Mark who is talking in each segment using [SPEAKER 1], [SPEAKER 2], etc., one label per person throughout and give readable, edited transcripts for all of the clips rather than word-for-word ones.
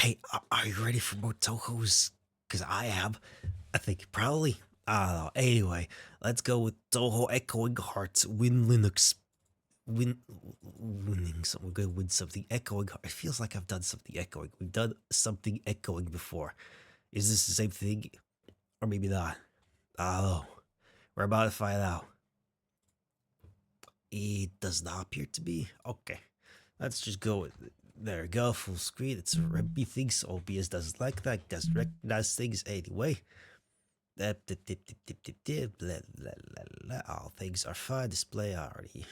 [SPEAKER 1] Hey, are you ready for more Touhou's? Because I am. I think probably. I don't know. Anyway, let's go with Touhou Echoing Hearts. Win Linux. Winning something. We're going to win something. Echoing Heart. It feels like I've done something echoing. We've done something echoing before. Is this the same thing? Or maybe not. I don't know. We're about to find out. It does not appear to be. Okay. Let's just go with it. There we go, full screen. It's Remy thinks OBS doesn't like that, doesn't recognize things anyway. Blah, all things are fine. Display already.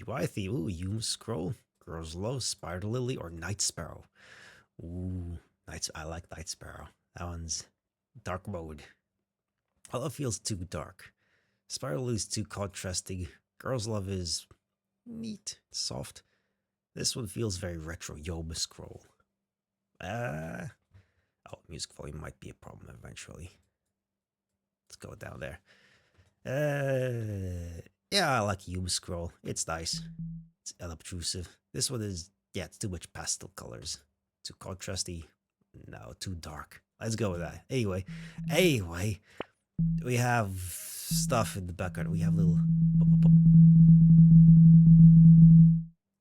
[SPEAKER 1] UI theme. Ooh, you scroll. Girls low, spider lily, or night sparrow. Ooh, I like night sparrow. That one's dark mode. Although it feels too dark. Spider lily is too contrasting. Girls love is neat, soft. This one feels very retro. Yoma scroll. Oh, music volume might be a problem eventually. Let's go down there. Yeah, I like Yuma scroll. It's nice. It's unobtrusive. This one is, yeah, it's too much pastel colors. Too contrasty. No, too dark. Let's go with that. Anyway, we have stuff in the background. We have little.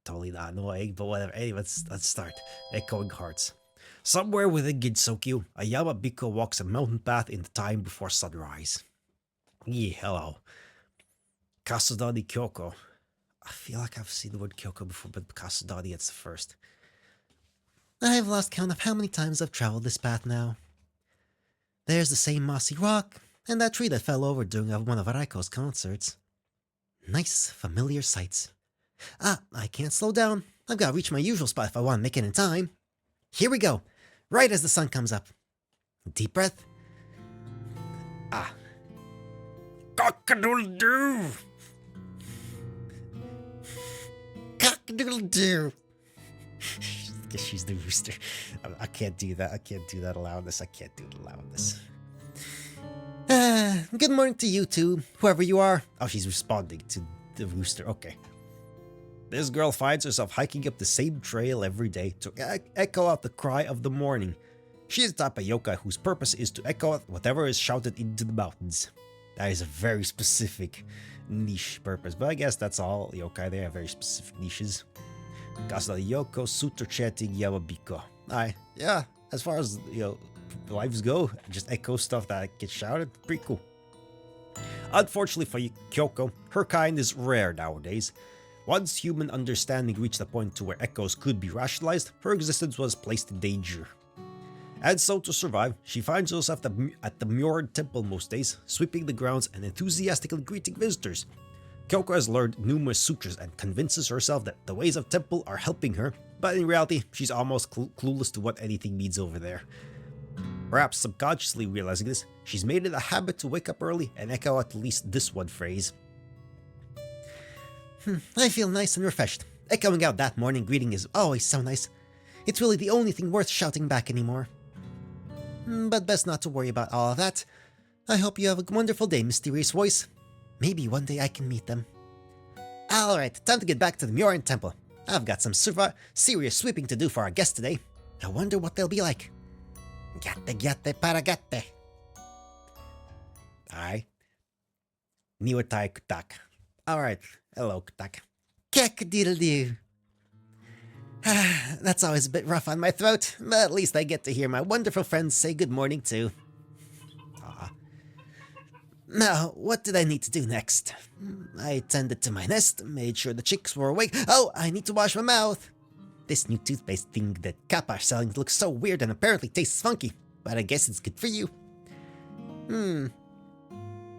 [SPEAKER 1] Totally not annoying, but whatever. Anyway, let's start. Echoing Hearts. Somewhere within Ginsokyu, a Yamabiko walks a mountain path in the time before sunrise. Yeah, hello. Kasudani Kyoko. I feel like I've seen the word Kyoko before, but Kasudani, it's the first. I've lost count of how many times I've traveled this path now. There's the same mossy rock, and that tree that fell over during one of Raiko's concerts. Nice, familiar sights. I can't slow down. I've got to reach my usual spot if I want to make it in time. Here we go. Right as the sun comes up. Deep breath. Cock-a-doodle-doo. Cock-a-doodle-doo. I guess she's the rooster. I can't do that. I can't do that loudness. I can't do the loudness. Good morning to you two, whoever you are. Oh, she's responding to the rooster. Okay. This girl finds herself hiking up the same trail every day to echo out the cry of the morning. She is the type of yokai whose purpose is to echo out whatever is shouted into the mountains. That is a very specific niche purpose, but I guess that's all yokai. They have very specific niches. Kasada Yoko, Suter chanting Yamabiko. Yeah, as far as, lives go, just echo stuff that gets shouted, pretty cool. Unfortunately for Kyoko, her kind is rare nowadays. Once human understanding reached a point to where echoes could be rationalized, her existence was placed in danger. And so to survive, she finds herself at the Murid Temple most days, sweeping the grounds and enthusiastically greeting visitors. Kyoko has learned numerous sutras and convinces herself that the ways of temple are helping her, but in reality, she's almost clueless to what anything means over there. Perhaps subconsciously realizing this, she's made it a habit to wake up early and echo at least this one phrase. I feel nice and refreshed. Echoing out that morning greeting is always so nice. It's really the only thing worth shouting back anymore. But best not to worry about all of that. I hope you have a wonderful day, mysterious voice. Maybe one day I can meet them. Alright, time to get back to the Murin Temple. I've got some serious sweeping to do for our guests today. I wonder what they'll be like. Gatte paragatte. Alright. Niwatai Kutaka. Alright, hello Kutaka. Kek-a-diddle-doo. That's always a bit rough on my throat, but at least I get to hear my wonderful friends say good morning too. Now, what did I need to do next? I tended to my nest, made sure the chicks were awake. Oh, I need to wash my mouth. This new toothpaste thing that Kappa are selling looks so weird and apparently tastes funky, but I guess it's good for you.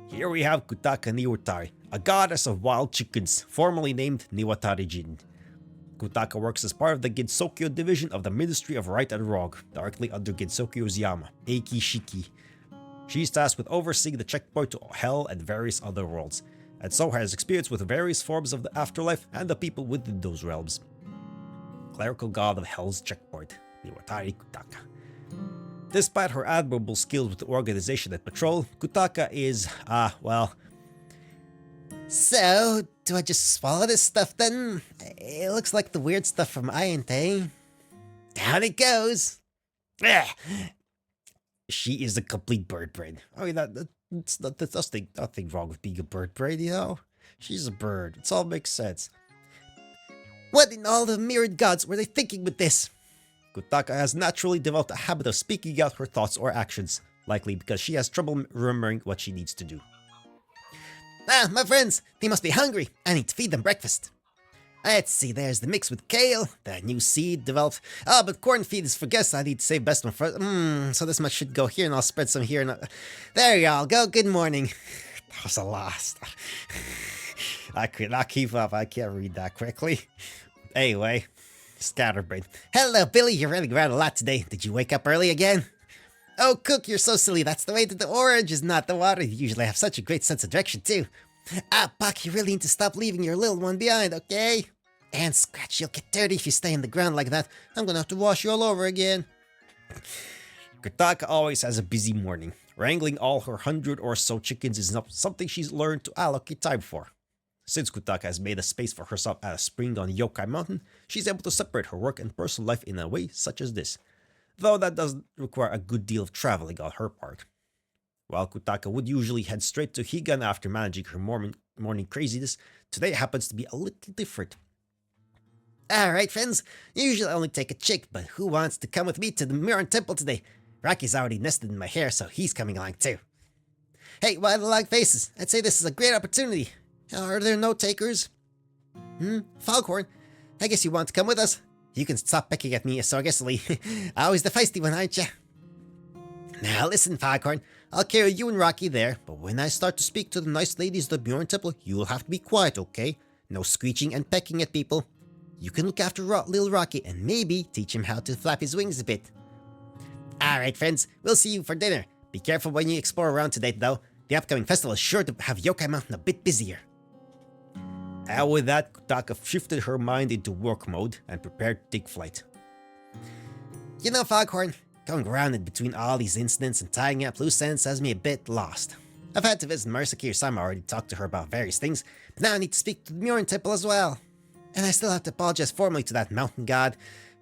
[SPEAKER 1] Here we have Kutaka Niwatari, a goddess of wild chickens, formerly named Niwatari-jin. Kutaka works as part of the Ginsokyo division of the Ministry of Right and Wrong, directly under Ginsokyo's Yama, Eiki Shiki. She's tasked with overseeing the checkpoint to Hell and various other worlds, and so has experience with various forms of the afterlife and the people within those realms. Clerical god of Hell's checkpoint, Niwatari Kutaka. Despite her admirable skills with organization and patrol, Kutaka is, So, do I just swallow this stuff then? It looks like the weird stuff from Ayante. Down it goes. Ah, she is a complete bird brain. I mean, that's nothing wrong with being a bird brain, you know? She's a bird. It all makes sense. What in all the myriad gods were they thinking with this? Kutaka has naturally developed a habit of speaking out her thoughts or actions, likely because she has trouble remembering what she needs to do. Ah, my friends, they must be hungry. I need to feed them breakfast. Let's see, there's the mix with kale, the new seed developed. Oh, but corn feed is for guests. I need to save best one for. So this much should go here, and I'll spread some here. And there you all go. Good morning. That was a lost. I could not keep up. I can't read that quickly. Anyway, scatterbrain. Hello, Billy. You're running around a lot today. Did you wake up early again? Oh, Cook, you're so silly. That's the way that the orange is not the water. You usually have such a great sense of direction, too. Ah, Buck, you really need to stop leaving your little one behind, okay? And Scratch, you'll get dirty if you stay in the ground like that. I'm gonna have to wash you all over again. Kutaka always has a busy morning. Wrangling all her 100 or so chickens is not something she's learned to allocate time for. Since Kutaka has made a space for herself at a spring on Yokai Mountain, she's able to separate her work and personal life in a way such as this. Though that does require a good deal of traveling on her part. While Kutaka would usually head straight to Higan after managing her morning craziness, today happens to be a little different. Alright friends, usually I only take a chick, but who wants to come with me to the Miran Temple today? Rocky's already nested in my hair, so he's coming along too. Hey, why the long faces? I'd say this is a great opportunity. Are there no takers? Foghorn, I guess you want to come with us? You can stop pecking at me so aggressively. Always the feisty one, aren't ya? Now listen, Foghorn, I'll carry you and Rocky there, but when I start to speak to the nice ladies of the Bjorn Temple, you'll have to be quiet, okay? No screeching and pecking at people. You can look after little Rocky and maybe teach him how to flap his wings a bit. Alright friends, we'll see you for dinner. Be careful when you explore around today though. The upcoming festival is sure to have Yokai Mountain a bit busier. And with that, Kutaka shifted her mind into work mode and prepared to take flight. You know, Foghorn, going grounded between all these incidents and tying up loose ends has me a bit lost. I've had to visit Murasaki-sama, already talked to her about various things, but now I need to speak to the Murin Temple as well. And I still have to apologize formally to that mountain god.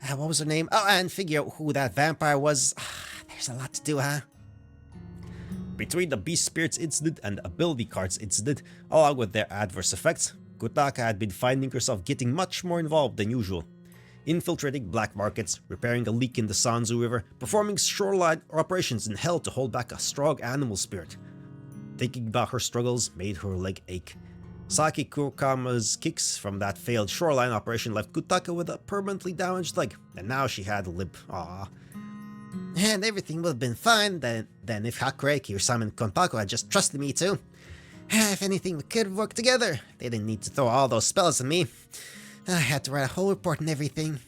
[SPEAKER 1] What was her name? Oh, and figure out who that vampire was. There's a lot to do, huh? Between the Beast Spirits incident and the Ability Cards incident, along with their adverse effects, Kutaka had been finding herself getting much more involved than usual. Infiltrating black markets, repairing a leak in the Sanzu River, performing shoreline operations in hell to hold back a strong animal spirit. Thinking about her struggles made her leg ache. Saki Kurokama's kicks from that failed shoreline operation left Kutaka with a permanently damaged leg, and now she had a limp. Aww. And everything would have been fine then if Hakureki or Simon Konpako had just trusted me too. If anything, we could have worked together. They didn't need to throw all those spells at me. I had to write a whole report and everything.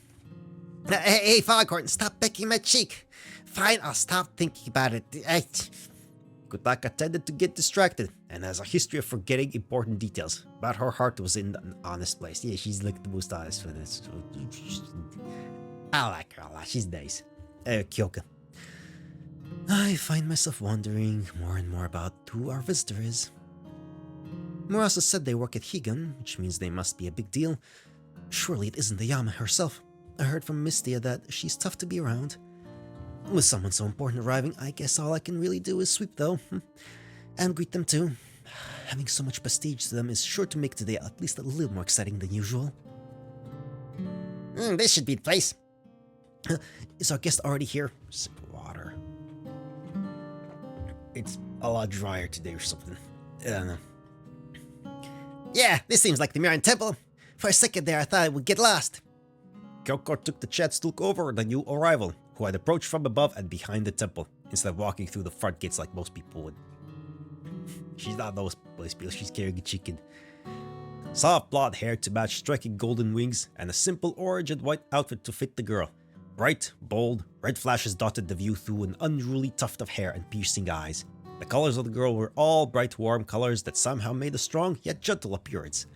[SPEAKER 1] Hey, Foghorn, stop pecking my cheek. Fine, I'll stop thinking about it. Kutaka tended to get distracted, and has a history of forgetting important details, but her heart was in an honest place. Yeah, she's like the most honest for this. I like her a lot, she's nice. Kyoka. I find myself wondering more and more about who our visitor is. Murasa said they work at Higan, which means they must be a big deal. Surely it isn't the Yama herself. I heard from Mistia that she's tough to be around. With someone so important arriving, I guess all I can really do is sweep though. And greet them too. Having so much prestige to them is sure to make today at least a little more exciting than usual. This should be the place. Is our guest already here? Sip of water. It's a lot drier today or something. I don't know. Yeah, this seems like the Miran Temple. For a second there I thought I would get lost. Kyoko took the chance to look over the new arrival, who had approached from above and behind the temple, instead of walking through the front gates like most people would. She's not those people, she's carrying a chicken. Soft blonde hair to match striking golden wings, and a simple orange and white outfit to fit the girl. Bright, bold, red flashes dotted the view through an unruly tuft of hair and piercing eyes. The colors of the girl were all bright, warm colors that somehow made a strong yet gentle appearance.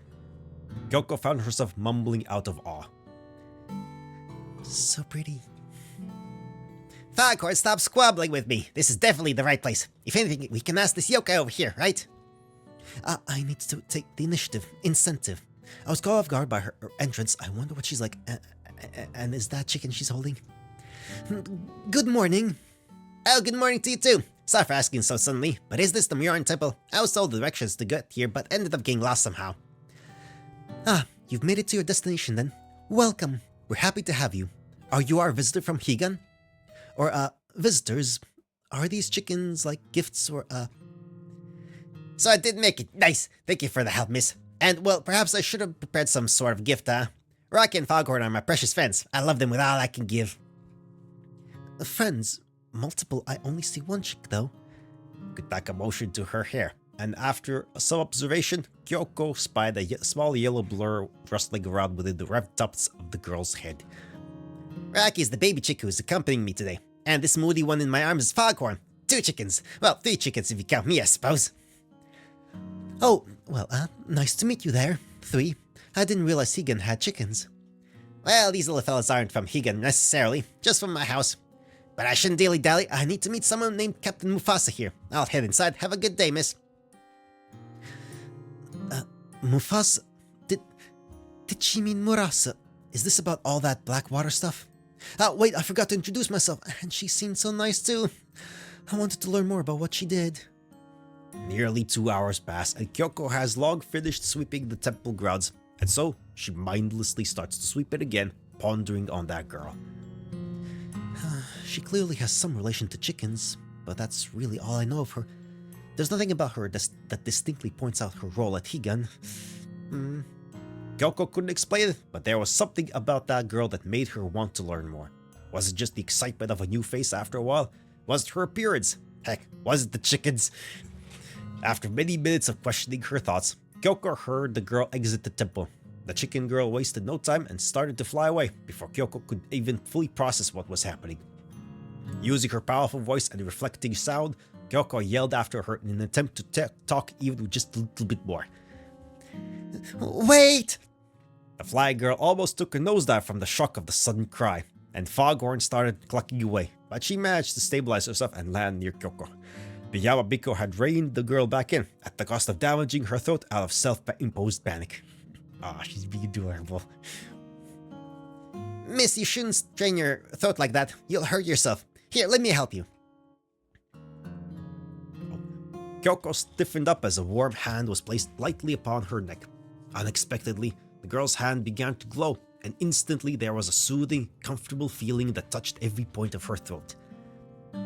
[SPEAKER 1] Kyoko found herself mumbling out of awe. So pretty. Foghorn, stop squabbling with me. This is definitely the right place. If anything, we can ask this yokai over here, right? I need to take the initiative. Incentive. I was caught off guard by her entrance. I wonder what she's like. And is that chicken she's holding? Good morning. Oh, good morning to you too. Sorry for asking so suddenly, but is this the Myoran Temple? I was told the directions to get here, but ended up getting lost somehow. Ah, you've made it to your destination then. Welcome. We're happy to have you. Are you our visitor from Higan? Or, visitors? Are these chickens like gifts or, So I did make it. Nice. Thank you for the help, miss. And, well, perhaps I should have prepared some sort of gift, Rocky and Foghorn are my precious friends. I love them with all I can give. Friends? Multiple? I only see one chick, though. Kutaka motioned to her hair, and after some observation, Kyoko spied a small yellow blur rustling around within the rough tops of the girl's head. Rocky is the baby chick who is accompanying me today, and this moody one in my arms is Foghorn. 2 chickens. Well, 3 chickens if you count me, I suppose. Oh, well, nice to meet you there. 3. I didn't realize Higan had chickens. Well, these little fellas aren't from Higan necessarily, just from my house. But I shouldn't dilly-dally. I need to meet someone named Captain Mufasa here. I'll head inside. Have a good day, miss. Mufasa? Did she mean Murasa? Is this about all that Blackwater stuff? Wait, I forgot to introduce myself. And she seemed so nice, too. I wanted to learn more about what she did. Nearly 2 hours pass, and Kyoko has long finished sweeping the temple grounds. And so, she mindlessly starts to sweep it again, pondering on that girl. She clearly has some relation to chickens, but that's really all I know of her. There's nothing about her that distinctly points out her role at Higan. Kyoko couldn't explain it, but there was something about that girl that made her want to learn more. Was it just the excitement of a new face after a while? Was it her appearance? Heck, was it the chickens? After many minutes of questioning her thoughts, Kyoko heard the girl exit the temple. The chicken girl wasted no time and started to fly away before Kyoko could even fully process what was happening. Using her powerful voice and reflecting sound, Kyoko yelled after her in an attempt to talk even just a little bit more. Wait! The fly girl almost took a nosedive from the shock of the sudden cry, and Foghorn started clucking away, but she managed to stabilize herself and land near Kyoko. The Yamabiko had reined the girl back in, at the cost of damaging her throat out of self-imposed panic. She's being adorable. Miss, you shouldn't strain your throat like that. You'll hurt yourself. Here, let me help you. Kyoko stiffened up as a warm hand was placed lightly upon her neck. Unexpectedly, the girl's hand began to glow, and instantly there was a soothing, comfortable feeling that touched every point of her throat.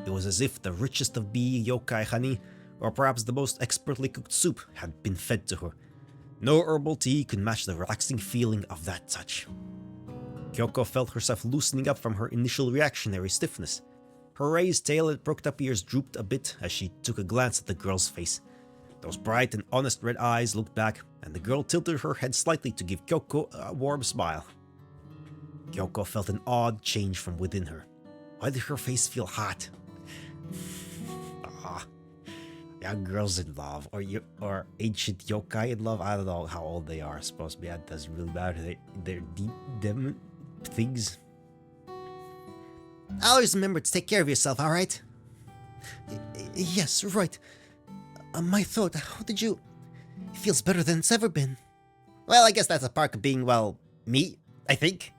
[SPEAKER 1] It was as if the richest of bee yokai honey, or perhaps the most expertly cooked soup, had been fed to her. No herbal tea could match the relaxing feeling of that touch. Kyoko felt herself loosening up from her initial reactionary stiffness. Her raised tail and perked up ears drooped a bit as she took a glance at the girl's face. Those bright and honest red eyes looked back, and the girl tilted her head slightly to give Kyoko a warm smile. Kyoko felt an odd change from within her. Why did her face feel hot? Young girls in love, or ancient yokai in love. I don't know how old they are. Supposed to be. That doesn't really matter. They're deep demon things. Always remember to take care of yourself, alright? Yes, right. My throat, how did you... It feels better than it's ever been. Well, I guess that's a perk of being, well, me, I think.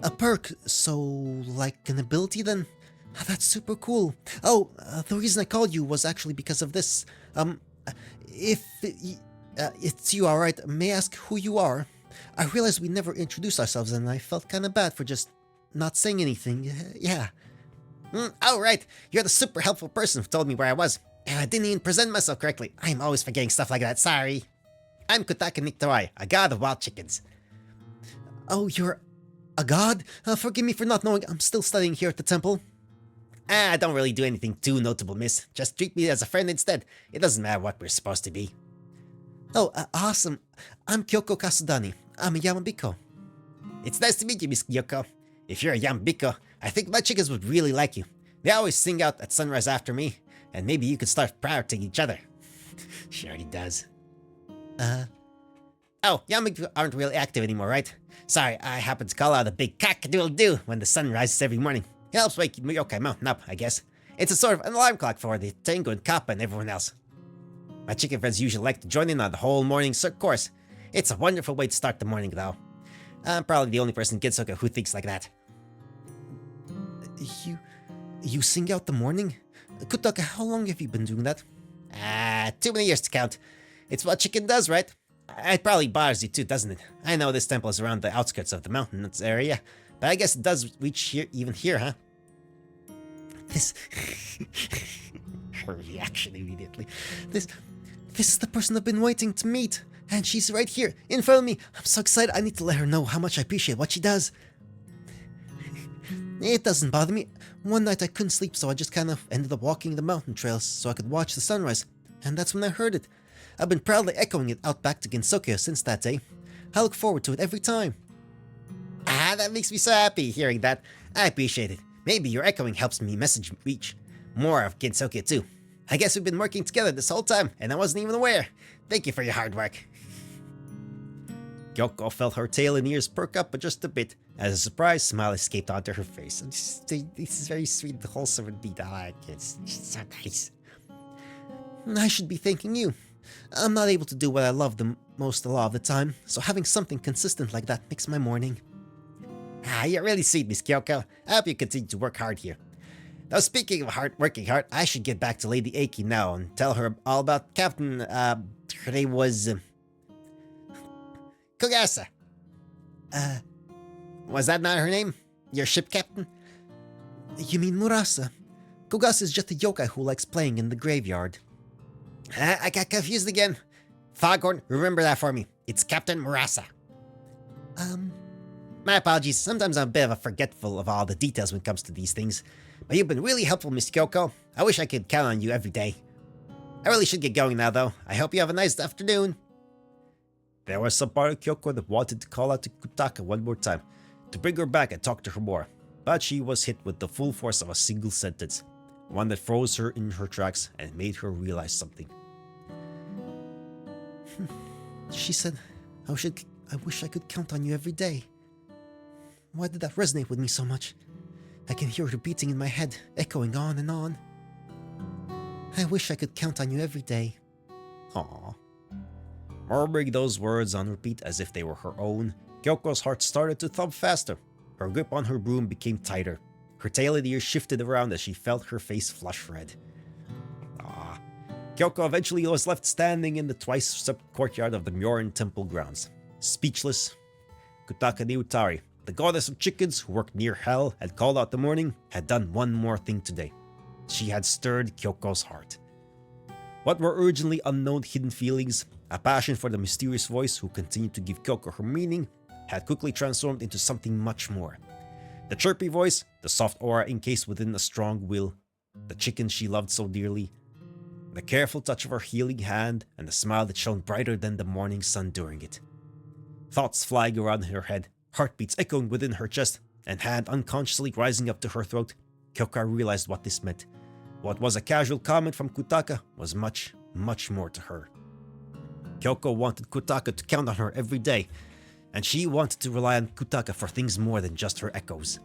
[SPEAKER 1] A perk? So, like an ability then? That's super cool. Oh, the reason I called you was actually because of this. If it's you, alright, may I ask who you are? I realized we never introduced ourselves and I felt kinda bad for just not saying anything. Yeah. Oh, right. You're the super helpful person who told me where I was. And I didn't even present myself correctly. I'm always forgetting stuff like that. Sorry. I'm Kotaka Niktarai, a god of wild chickens. Oh, you're a god? Forgive me for not knowing. I'm still studying here at the temple. I don't really do anything too notable, miss. Just treat me as a friend instead. It doesn't matter what we're supposed to be. Oh, awesome. I'm Kyoko Kasudani. I'm a Yamabiko. It's nice to meet you, Miss Kyoko. If you're a Yamabiko, I think my chickens would really like you. They always sing out at sunrise after me, and maybe you could start parroting each other. She already does. Oh, Yamabiko aren't really active anymore, right? Sorry, I happen to call out a big cock-a-doodle-doo when the sun rises every morning. It helps wake Yokai Mountain up, I guess. It's a sort of an alarm clock for the Tengu and Kappa and everyone else. My chicken friends usually like to join in on the whole morning course. It's a wonderful way to start the morning, though. I'm probably the only person in Gitsuka who thinks like that. You sing out the morning? Kutaka, how long have you been doing that? Too many years to count. It's what chicken does, right? It probably bothers you too, doesn't it? I know this temple is around the outskirts of the mountainous area, but I guess it does reach here, even here, huh? This... Her reaction immediately. This is the person I've been waiting to meet, and she's right here, in front of me. I'm so excited, I need to let her know how much I appreciate what she does. It doesn't bother me. One night I couldn't sleep, so I just kind of ended up walking the mountain trails so I could watch the sunrise, and that's when I heard it. I've been proudly echoing it out back to Gensokyo since that day. I look forward to it every time. That makes me so happy hearing that. I appreciate it. Maybe your echoing helps me message reach more of Gensokyo too. I guess we've been working together this whole time, and I wasn't even aware. Thank you for your hard work. Kyoko felt her tail and ears perk up just a bit, as a surprised smile escaped onto her face. This is very sweet, wholesome indeed. I like it. It's so nice. I should be thanking you. I'm not able to do what I love the most a lot of the time, so having something consistent like that makes my morning. You're really sweet, Miss Kyoko. I hope you continue to work hard here. Now, speaking of working hard, I should get back to Lady Aki now and tell her all about Captain, her name was... Kogasa. Was that not her name? Your ship captain? You mean Murasa. Kogasa is just a yokai who likes playing in the graveyard. I got confused again. Foghorn, remember that for me. It's Captain Murasa. My apologies. Sometimes I'm a bit of a forgetful of all the details when it comes to these things. But you've been really helpful, Miss Kyoko. I wish I could count on you every day. I really should get going now, though. I hope you have a nice afternoon. There was some part of Kyoko that wanted to call out to Kutaka one more time, to bring her back and talk to her more. But she was hit with the full force of a single sentence. One that froze her in her tracks and made her realize something. She said, I wish I could count on you every day. Why did that resonate with me so much? I can hear it beating in my head, echoing on and on. I wish I could count on you every day. Aww. Murmuring those words on repeat as if they were her own, Kyoko's heart started to thump faster. Her grip on her broom became tighter. Her tail and ears shifted around as she felt her face flush red. Kyoko eventually was left standing in the twice-swept courtyard of the Myorin temple grounds. Speechless, Kutaka Niutari, the goddess of chickens who worked near hell and called out the morning, had done one more thing today. She had stirred Kyoko's heart. What were originally unknown hidden feelings, a passion for the mysterious voice who continued to give Kyoko her meaning, had quickly transformed into something much more. The chirpy voice, the soft aura encased within a strong will, the chicken she loved so dearly, the careful touch of her healing hand, and the smile that shone brighter than the morning sun during it. Thoughts flying around in her head, heartbeats echoing within her chest, and hand unconsciously rising up to her throat, Kyoko realized what this meant. What was a casual comment from Kutaka was much, much more to her. Kyoko wanted Kutaka to count on her every day, and she wanted to rely on Kutaka for things more than just her echoes.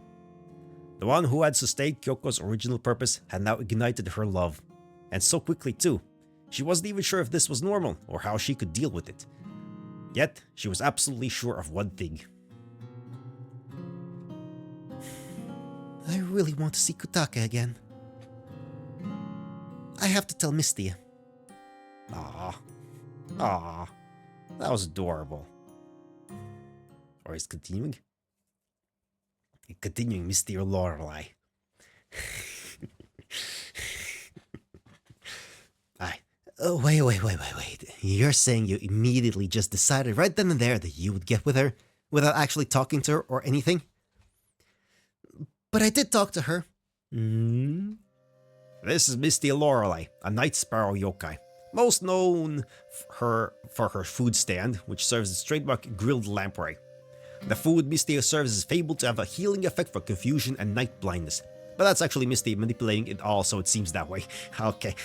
[SPEAKER 1] The one who had sustained Kyoko's original purpose had now ignited her love. And so quickly too. She wasn't even sure if this was normal or how she could deal with it. Yet, she was absolutely sure of one thing. I really want to see Kutaka again. I have to tell Misty. Aww. That was adorable. Or is continuing? Continuing Misty or Lorelei. Wait. You're saying you immediately just decided right then and there that you would get with her without actually talking to her or anything? But I did talk to her. This is Misty Lorelei, a night sparrow yokai, most known for her food stand, which serves as trademark grilled lamprey. The food Misty serves is fabled to have a healing effect for confusion and night blindness. But that's actually Misty manipulating it all, so it seems that way. Okay.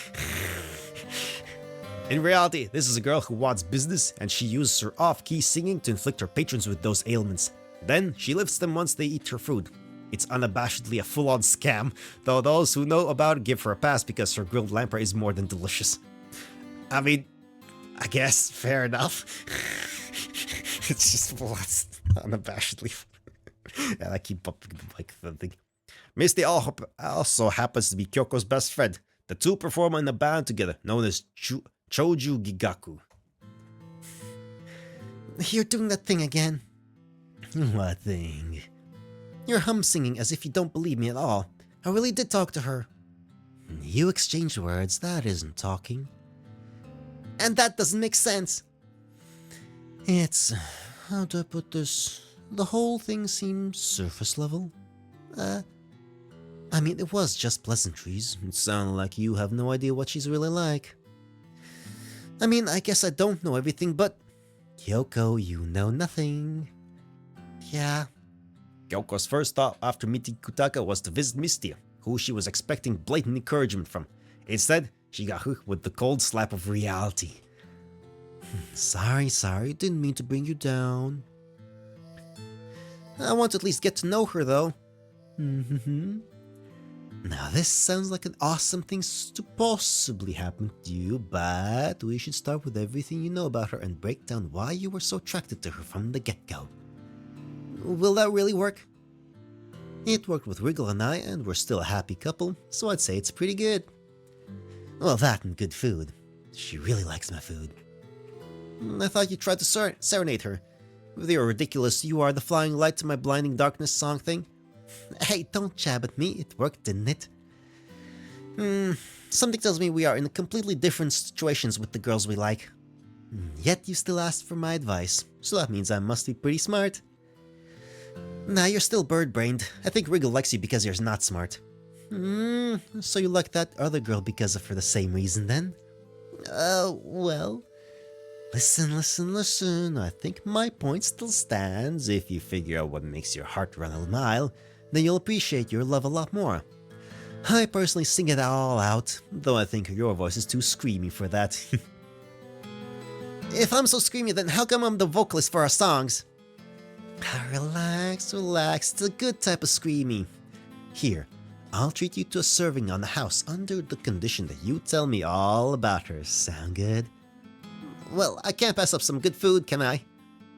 [SPEAKER 1] In reality, this is a girl who wants business, and she uses her off-key singing to inflict her patrons with those ailments. Then, she lifts them once they eat her food. It's unabashedly a full-on scam, though those who know about it give her a pass because her grilled lamprey is more than delicious. I mean, I guess, fair enough. It's just unabashedly. And I keep bumping the mic thing. Misty also happens to be Kyoko's best friend. The two perform in a band together, known as Choju Gigaku. You're doing that thing again. What thing? You're hum-singing as if you don't believe me at all. I really did talk to her. You exchanged words, that isn't talking. And that doesn't make sense. It's... how do I put this? The whole thing seems surface level. I mean, it was just pleasantries. It sounded like you have no idea what she's really like. I mean, I guess I don't know everything, but... Kyoko, you know nothing. Yeah. Kyoko's first thought after meeting Kutaka was to visit Mistia, who she was expecting blatant encouragement from. Instead, she got hooked with the cold slap of reality. Sorry, didn't mean to bring you down. I want to at least get to know her, though. Now, this sounds like an awesome thing to possibly happen to you, but we should start with everything you know about her and break down why you were so attracted to her from the get-go. Will that really work? It worked with Wriggle and I, and we're still a happy couple, so I'd say it's pretty good. Well, that and good food. She really likes my food. I thought you tried to serenade her. With your ridiculous "you are the flying light to my blinding darkness" song thing. Hey, don't jab at me, it worked, didn't it? Something tells me we are in completely different situations with the girls we like. Yet you still asked for my advice, so that means I must be pretty smart. Nah, you're still bird-brained. I think Wriggle likes you because you're not smart. So you like that other girl because of for the same reason then? Well... Listen. I think my point still stands. If you figure out what makes your heart run a mile, then you'll appreciate your love a lot more. I personally sing it all out, though I think your voice is too screamy for that. If I'm so screamy, then how come I'm the vocalist for our songs? Relax. It's a good type of screamy. Here, I'll treat you to a serving on the house under the condition that you tell me all about her. Sound good? Well, I can't pass up some good food, can I?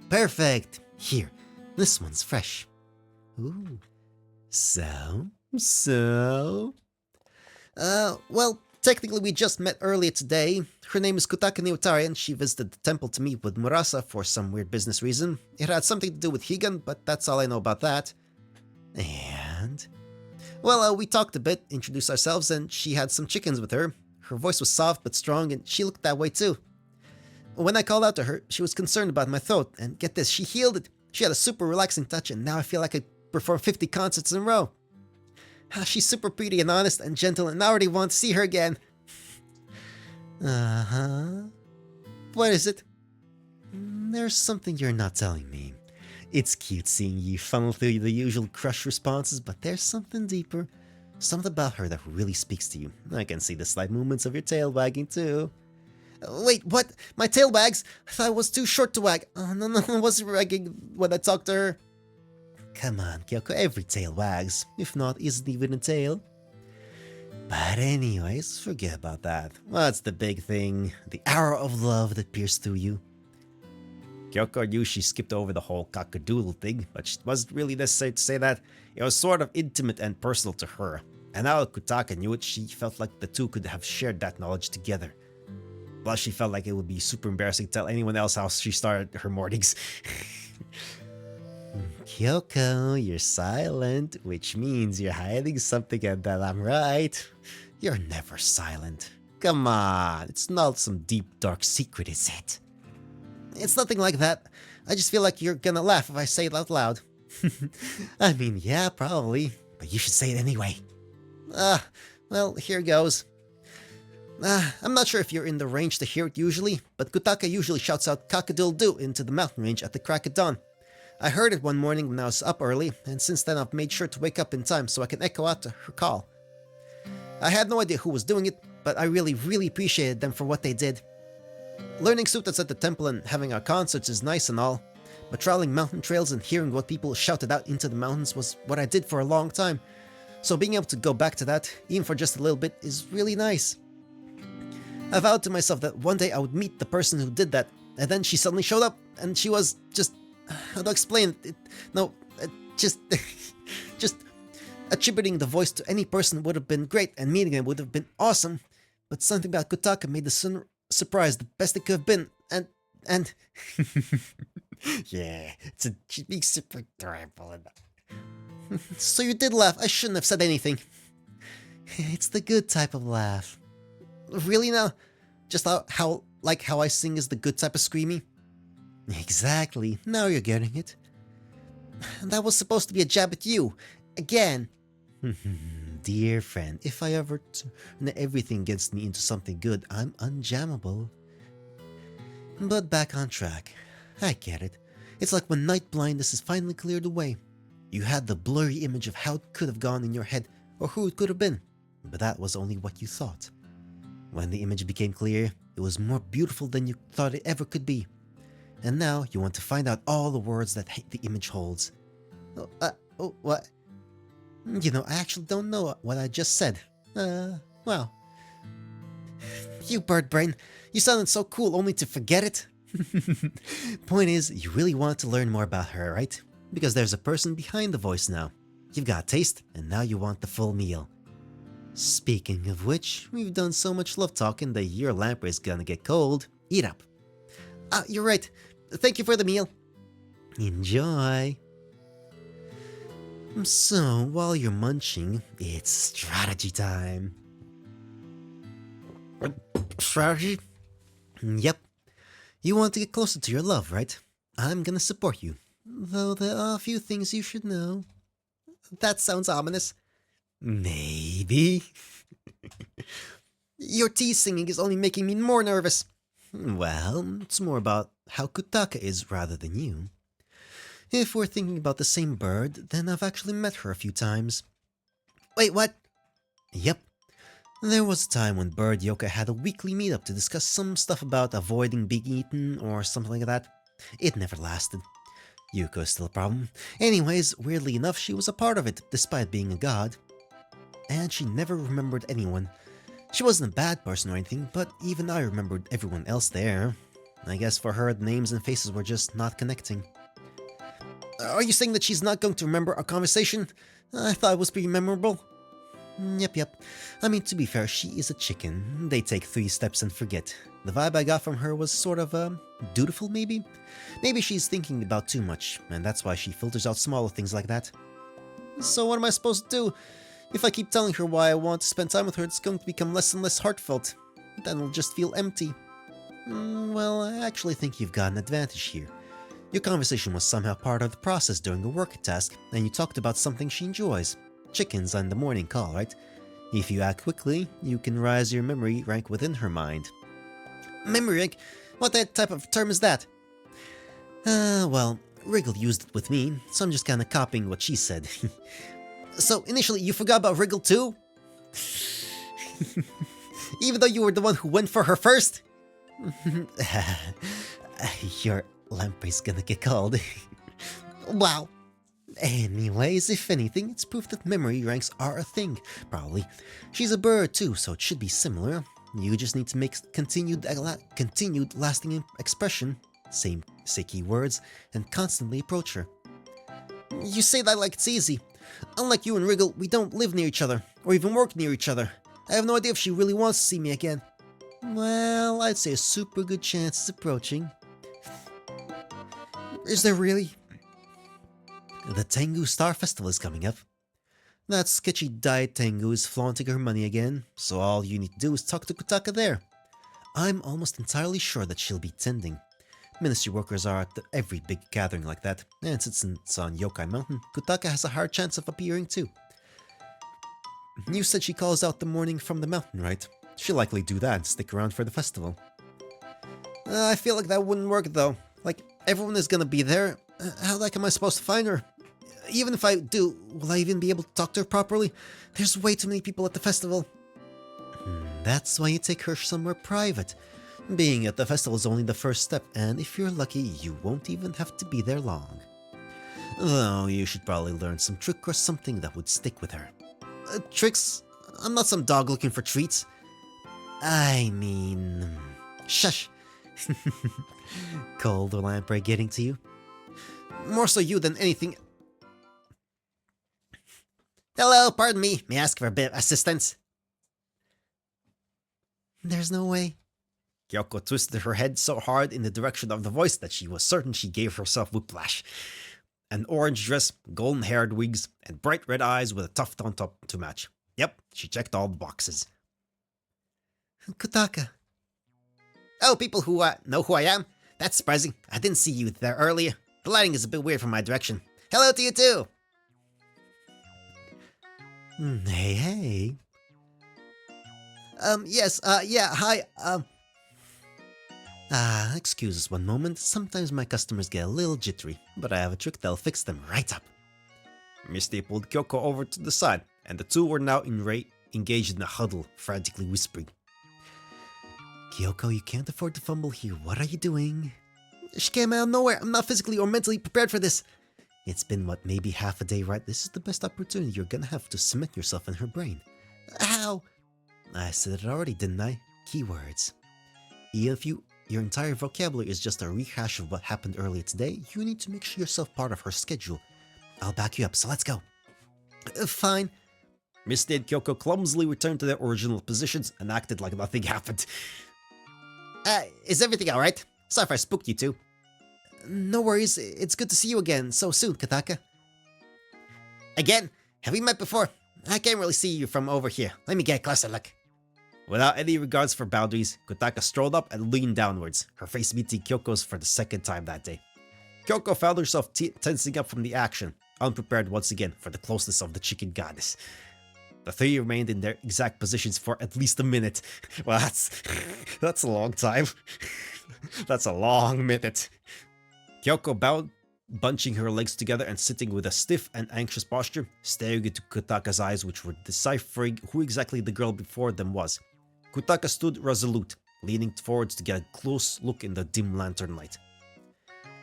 [SPEAKER 1] Perfect. Here, this one's fresh. Ooh. So? Well, technically we just met earlier today. Her name is Kutaka Niotari, and she visited the temple to meet with Murasa for some weird business reason. It had something to do with Higan, but that's all I know about that. And? Well, we talked a bit, introduced ourselves, and she had some chickens with her. Her voice was soft but strong, and she looked that way too. When I called out to her, she was concerned about my throat, and get this, she healed it. She had a super relaxing touch, and now I feel like I could perform 50 concerts in a row. She's super pretty and honest and gentle, and I already want to see her again. What is it? There's something you're not telling me. It's cute seeing you funnel through the usual crush responses, but there's something deeper. Something about her that really speaks to you. I can see the slight movements of your tail wagging too. Wait, what? My tail wags? I thought it was too short to wag. Oh, no, I wasn't wagging when I talked to her. Come on, Kyoko, every tail wags. If not, isn't even a tail. But anyways, forget about that. What's the big thing? The arrow of love that pierced through you. Kyoko knew she skipped over the whole cockadoodle thing, but it wasn't really necessary to say that. It was sort of intimate and personal to her. And now that Kutaka knew it, she felt like the two could have shared that knowledge together. Plus, she felt like it would be super embarrassing to tell anyone else how she started her mornings. Kyoko, you're silent, which means you're hiding something and that I'm right. You're never silent. Come on, it's not some deep dark secret, is it? It's nothing like that. I just feel like you're gonna laugh if I say it out loud. I mean, yeah, probably, but you should say it anyway. Well, here goes. I'm not sure if you're in the range to hear it usually, but Kutaka usually shouts out cock-a-doodle-doo into the mountain range at the crack of dawn. I heard it one morning when I was up early, and since then I've made sure to wake up in time so I can echo out to her call. I had no idea who was doing it, but I really appreciated them for what they did. Learning sutas at the temple and having our concerts is nice and all, but traveling mountain trails and hearing what people shouted out into the mountains was what I did for a long time. So being able to go back to that, even for just a little bit, is really nice. I vowed to myself that one day I would meet the person who did that, and then she suddenly showed up, and she was just... How do I explain it? Attributing the voice to any person would have been great, and meeting him would have been awesome. But something about Kotaka made the surprise the best it could have been, and yeah, she's being super adorable. So you did laugh. I shouldn't have said anything. It's the good type of laugh. Really now? Just how I sing is the good type of screamy? Exactly. Now you're getting it. That was supposed to be a jab at you. Again. Dear friend, if I ever turn everything against me into something good, I'm unjammable. But back on track. I get it. It's like when night blindness is finally cleared away. You had the blurry image of how it could have gone in your head, or who it could have been, but that was only what you thought. When the image became clear, it was more beautiful than you thought it ever could be. And now you want to find out all the words that the image holds. What? You know, I actually don't know what I just said. Well. You bird brain, you sounded so cool only to forget it. Point is, you really want to learn more about her, right? Because there's a person behind the voice now. You've got a taste, and now you want the full meal. Speaking of which, we've done so much love talking that your lamprey is gonna get cold. Eat up. You're right. Thank you for the meal. Enjoy. So, while you're munching, it's strategy time. Strategy? Yep. You want to get closer to your love, right? I'm gonna support you. Though there are a few things you should know. That sounds ominous. Maybe. Your tea singing is only making me more nervous. Well, it's more about how Kutaka is rather than you. If we're thinking about the same bird, then I've actually met her a few times. Wait, what? Yep. There was a time when Bird Yoka had a weekly meetup to discuss some stuff about avoiding being eaten or something like that. It never lasted. Yuko's still a problem. Anyways, weirdly enough, she was a part of it, despite being a god. And she never remembered anyone. She wasn't a bad person or anything, but even I remembered everyone else there. I guess for her, the names and faces were just not connecting. Are you saying that she's not going to remember our conversation? I thought it was pretty memorable. Yep. I mean, to be fair, she is a chicken. They take 3 steps and forget. The vibe I got from her was sort of, dutiful maybe? Maybe she's thinking about too much, and that's why she filters out smaller things like that. So what am I supposed to do? If I keep telling her why I want to spend time with her, it's going to become less and less heartfelt. Then it'll just feel empty. Well, I actually think you've got an advantage here. Your conversation was somehow part of the process during a work task, and you talked about something she enjoys. Chickens on the morning call, right? If you act quickly, you can rise your memory rank within her mind. Memory rank? What type of term is that? Well, Wriggle used it with me, so I'm just kinda copying what she said. So, initially, you forgot about Wriggle too? Even though you were the one who went for her first? Your lamprey's gonna get called. Wow. Anyways, if anything, it's proof that memory ranks are a thing, probably. She's a bird too, so it should be similar. You just need to make continued lasting expression, say keywords, and constantly approach her. You say that like it's easy. Unlike you and Wriggle, we don't live near each other, or even work near each other. I have no idea if she really wants to see me again. Well, I'd say a super good chance is approaching. Is there really? The Tengu Star Festival is coming up. That sketchy diet Tengu is flaunting her money again, so all you need to do is talk to Kutaka there. I'm almost entirely sure that she'll be attending. Ministry workers are at every big gathering like that, and since it's on Yokai Mountain, Kutaka has a hard chance of appearing too. You said she calls out the morning from the mountain, right? She'll likely do that and stick around for the festival. I feel like that wouldn't work though. Like, everyone is gonna be there. How the heck am I supposed to find her? Even if I do, will I even be able to talk to her properly? There's way too many people at the festival. That's why you take her somewhere private. Being at the festival is only the first step, and if you're lucky, you won't even have to be there long. Though you should probably learn some trick or something that would stick with her. Tricks? I'm not some dog looking for treats. I mean... Shush! Cold lamprey getting to you? More so you than anything... Hello, pardon me. May I ask for a bit of assistance? There's no way. Kyoko twisted her head so hard in the direction of the voice that she was certain she gave herself whiplash. An orange dress, golden-haired wigs, and bright red eyes with a tuft on top to match. Yep, she checked all the boxes. Kotaka. Oh, people who know who I am? That's surprising. I didn't see you there earlier. The lighting is a bit weird from my direction. Hello to you too! Hey. Yes, yeah, hi, excuse us one moment. Sometimes my customers get a little jittery, but I have a trick that'll fix them right up. Misty pulled Kyoko over to the side, and the two were now engaged in a huddle, frantically whispering. Kyoko, you can't afford to fumble here. What are you doing? She came out of nowhere. I'm not physically or mentally prepared for this. It's been, maybe half a day, right? This is the best opportunity you're gonna have to cement yourself in her brain. How? I said it already, didn't I? Keywords. If your entire vocabulary is just a rehash of what happened earlier today, you need to make yourself part of her schedule. I'll back you up, so let's go. Fine. Misty and Kyoko clumsily returned to their original positions and acted like nothing happened. Is everything alright? Sorry if I spooked you two. No worries, it's good to see you again so soon, Kotaka. Again? Have we met before? I can't really see you from over here. Let me get a closer look. Without any regards for boundaries, Kotaka strolled up and leaned downwards, her face meeting Kyoko's for the second time that day. Kyoko found herself tensing up from the action, unprepared once again for the closeness of the chicken goddess. The three remained in their exact positions for at least a minute. Well, that's a long time. That's a long minute. Kyoko bowed, bunching her legs together and sitting with a stiff and anxious posture, staring into Kotaka's eyes which were deciphering who exactly the girl before them was. Kotaka stood resolute, leaning forwards to get a close look in the dim lantern light.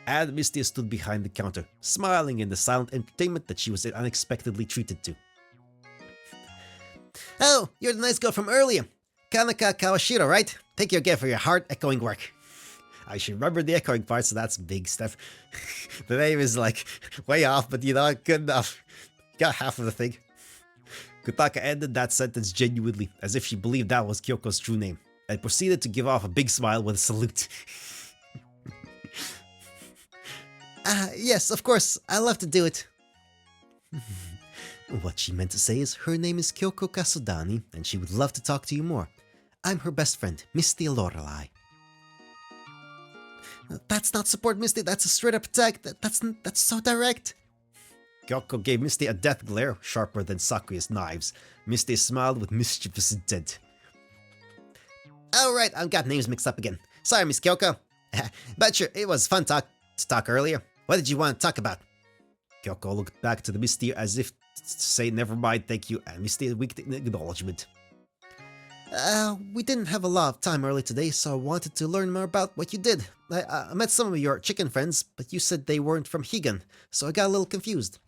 [SPEAKER 1] And Misty stood behind the counter, smiling in the silent entertainment that she was unexpectedly treated to. Oh, you're the nice girl from earlier. Kanaka Kawashiro, right? Take your gift for your heart-echoing work. I should remember the echoing part, so that's big stuff. The name is like way off, but you know, good enough. Got half of the thing. Kotaka ended that sentence genuinely, as if she believed that was Kyoko's true name, and proceeded to give off a big smile with a salute. Yes, of course, I love to do it. What she meant to say is her name is Kyoko Kasudani, and she would love to talk to you more. I'm her best friend, Misty Lorelei. That's not support, Misty. That's a straight-up attack. That's so direct. Kyoko gave Misty a death glare, sharper than Sakuya's knives. Misty smiled with mischievous intent. Oh, right, I've got names mixed up again. Sorry, Miss Kyoko. But sure, it was fun to talk earlier. What did you want to talk about? Kyoko looked back to the Misty as if to say never mind, thank you, and Misty winked in acknowledgement. We didn't have a lot of time early today, so I wanted to learn more about what you did. I met some of your chicken friends, but you said they weren't from Higan, so I got a little confused.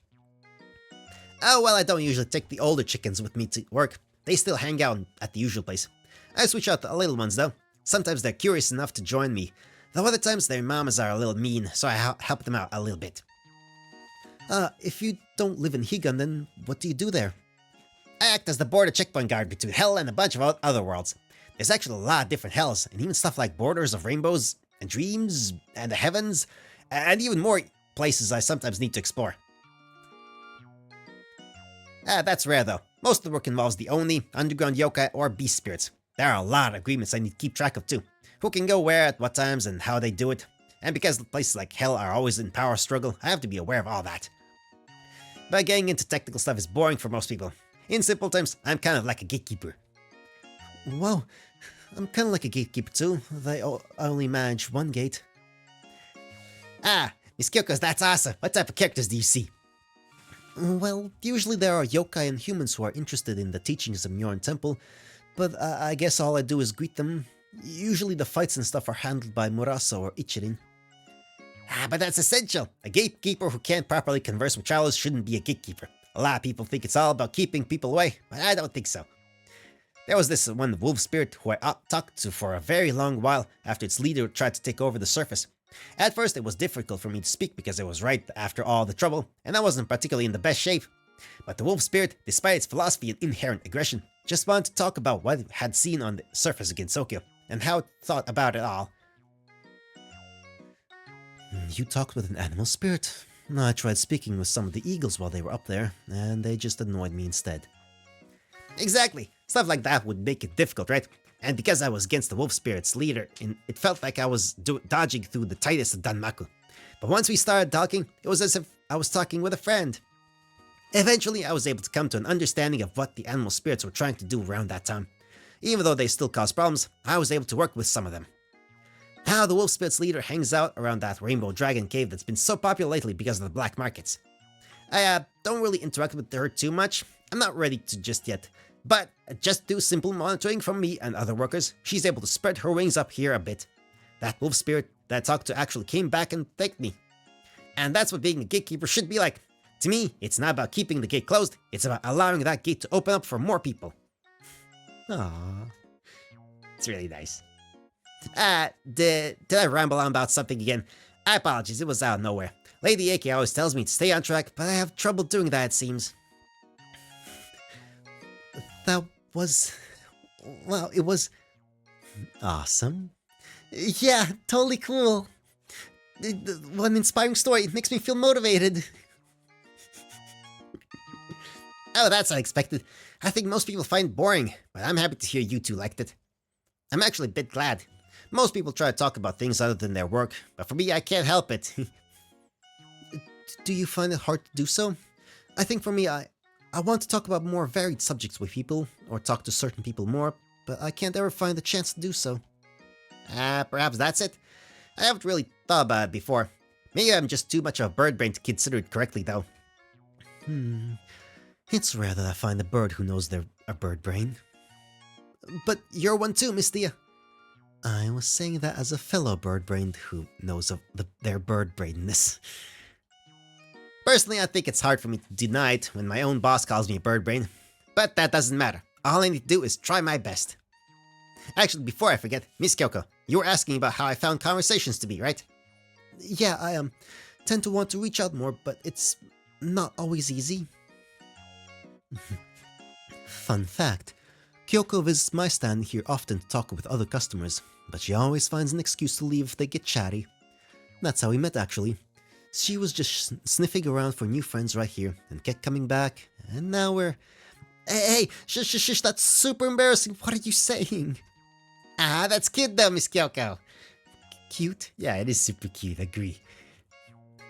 [SPEAKER 1] Oh, well, I don't usually take the older chickens with me to work. They still hang out at the usual place. I switch out the little ones, though. Sometimes they're curious enough to join me, though other times their mamas are a little mean, so I help them out a little bit. If you don't live in Higan, then what do you do there? I act as the border checkpoint guard between Hell and a bunch of other worlds. There's actually a lot of different hells, and even stuff like borders of rainbows, and dreams, and the heavens, and even more places I sometimes need to explore. That's rare though. Most of the work involves the Oni, underground yokai, or beast spirits. There are a lot of agreements I need to keep track of too. Who can go where at what times and how they do it. And because places like Hell are always in power struggle, I have to be aware of all that. But getting into technical stuff is boring for most people. In simple terms, I'm kind of like a gatekeeper. Whoa, I'm kind of like a gatekeeper too. I only manage one gate. Miss Kyokos, that's awesome. What type of characters do you see? Well, usually there are yokai and humans who are interested in the teachings of Mjorn Temple, but I guess all I do is greet them. Usually the fights and stuff are handled by Murasa or Ichirin. But that's essential. A gatekeeper who can't properly converse with travelers shouldn't be a gatekeeper. A lot of people think it's all about keeping people away, but I don't think so. There was this one wolf spirit who I talked to for a very long while after its leader tried to take over the surface. At first it was difficult for me to speak because it was right after all the trouble, and I wasn't particularly in the best shape. But the wolf spirit, despite its philosophy and inherent aggression, just wanted to talk about what it had seen on the surface against Tokyo, and how it thought about it all. You talked with an animal spirit. I tried speaking with some of the eagles while they were up there, and they just annoyed me instead. Exactly. Stuff like that would make it difficult, right? And because I was against the wolf spirit's leader, it felt like I was dodging through the tightest of Danmaku. But once we started talking, it was as if I was talking with a friend. Eventually, I was able to come to an understanding of what the animal spirits were trying to do around that time. Even though they still caused problems, I was able to work with some of them. Now the wolf spirit's leader hangs out around that rainbow dragon cave that's been so popular lately because of the black markets. I don't really interact with her too much. I'm not ready to just yet. But just do simple monitoring from me and other workers, she's able to spread her wings up here a bit. That wolf spirit that I talked to actually came back and thanked me. And that's what being a gatekeeper should be like. To me, it's not about keeping the gate closed, it's about allowing that gate to open up for more people. Aww. It's really nice. Did I ramble on about something again? I apologize, it was out of nowhere. Lady Ake always tells me to stay on track, but I have trouble doing that, it seems. That was... well, it was... awesome. Yeah, totally cool. What an inspiring story. It makes me feel motivated. Oh, that's unexpected. I think most people find it boring, but I'm happy to hear you two liked it. I'm actually a bit glad. Most people try to talk about things other than their work, but for me, I can't help it. Do you find it hard to do so? I think for me, I want to talk about more varied subjects with people, or talk to certain people more, but I can't ever find the chance to do so. Perhaps that's it. I haven't really thought about it before. Maybe I'm just too much of a bird brain to consider it correctly, though. It's rare that I find a bird who knows they're a bird brain. But you're one too, Miss Thea. I was saying that as a fellow bird brain who knows of their bird brainness. Personally, I think it's hard for me to deny it when my own boss calls me a bird brain. But that doesn't matter. All I need to do is try my best. Actually, before I forget, Miss Kyoko, you were asking about how I found conversations to be, right? Yeah, I tend to want to reach out more, but it's not always easy. Fun fact, Kyoko visits my stand here often to talk with other customers, but she always finds an excuse to leave if they get chatty. That's how we met, actually. She was just sniffing around for new friends right here, and kept coming back, and now we're... Hey, shush, that's super embarrassing. What are you saying? That's cute though, Miss Kyoko. Cute? Yeah, it is super cute, agree.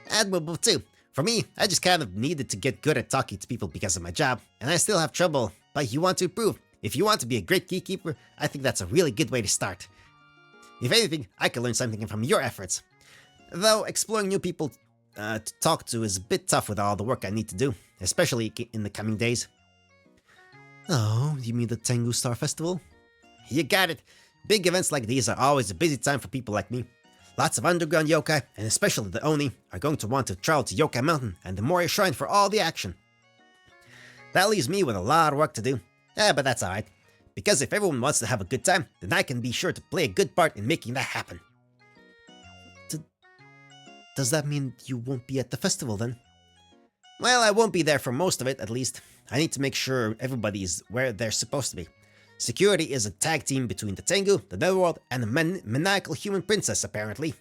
[SPEAKER 1] Admirable too. For me, I just kind of needed to get good at talking to people because of my job, and I still have trouble, but you want to improve. If you want to be a great gatekeeper, I think that's a really good way to start. If anything, I could learn something from your efforts. Though exploring new people to talk to is a bit tough with all the work I need to do, especially in the coming days. Oh, you mean the Tengu Star Festival? You got it. Big events like these are always a busy time for people like me. Lots of underground yokai, and especially the Oni, are going to want to travel to Yokai Mountain and the Moria Shrine for all the action. That leaves me with a lot of work to do. But that's alright. Because if everyone wants to have a good time, then I can be sure to play a good part in making that happen. Does that mean you won't be at the festival then? Well, I won't be there for most of it, at least. I need to make sure everybody is where they're supposed to be. Security is a tag team between the Tengu, the Netherworld, and a maniacal human princess, apparently.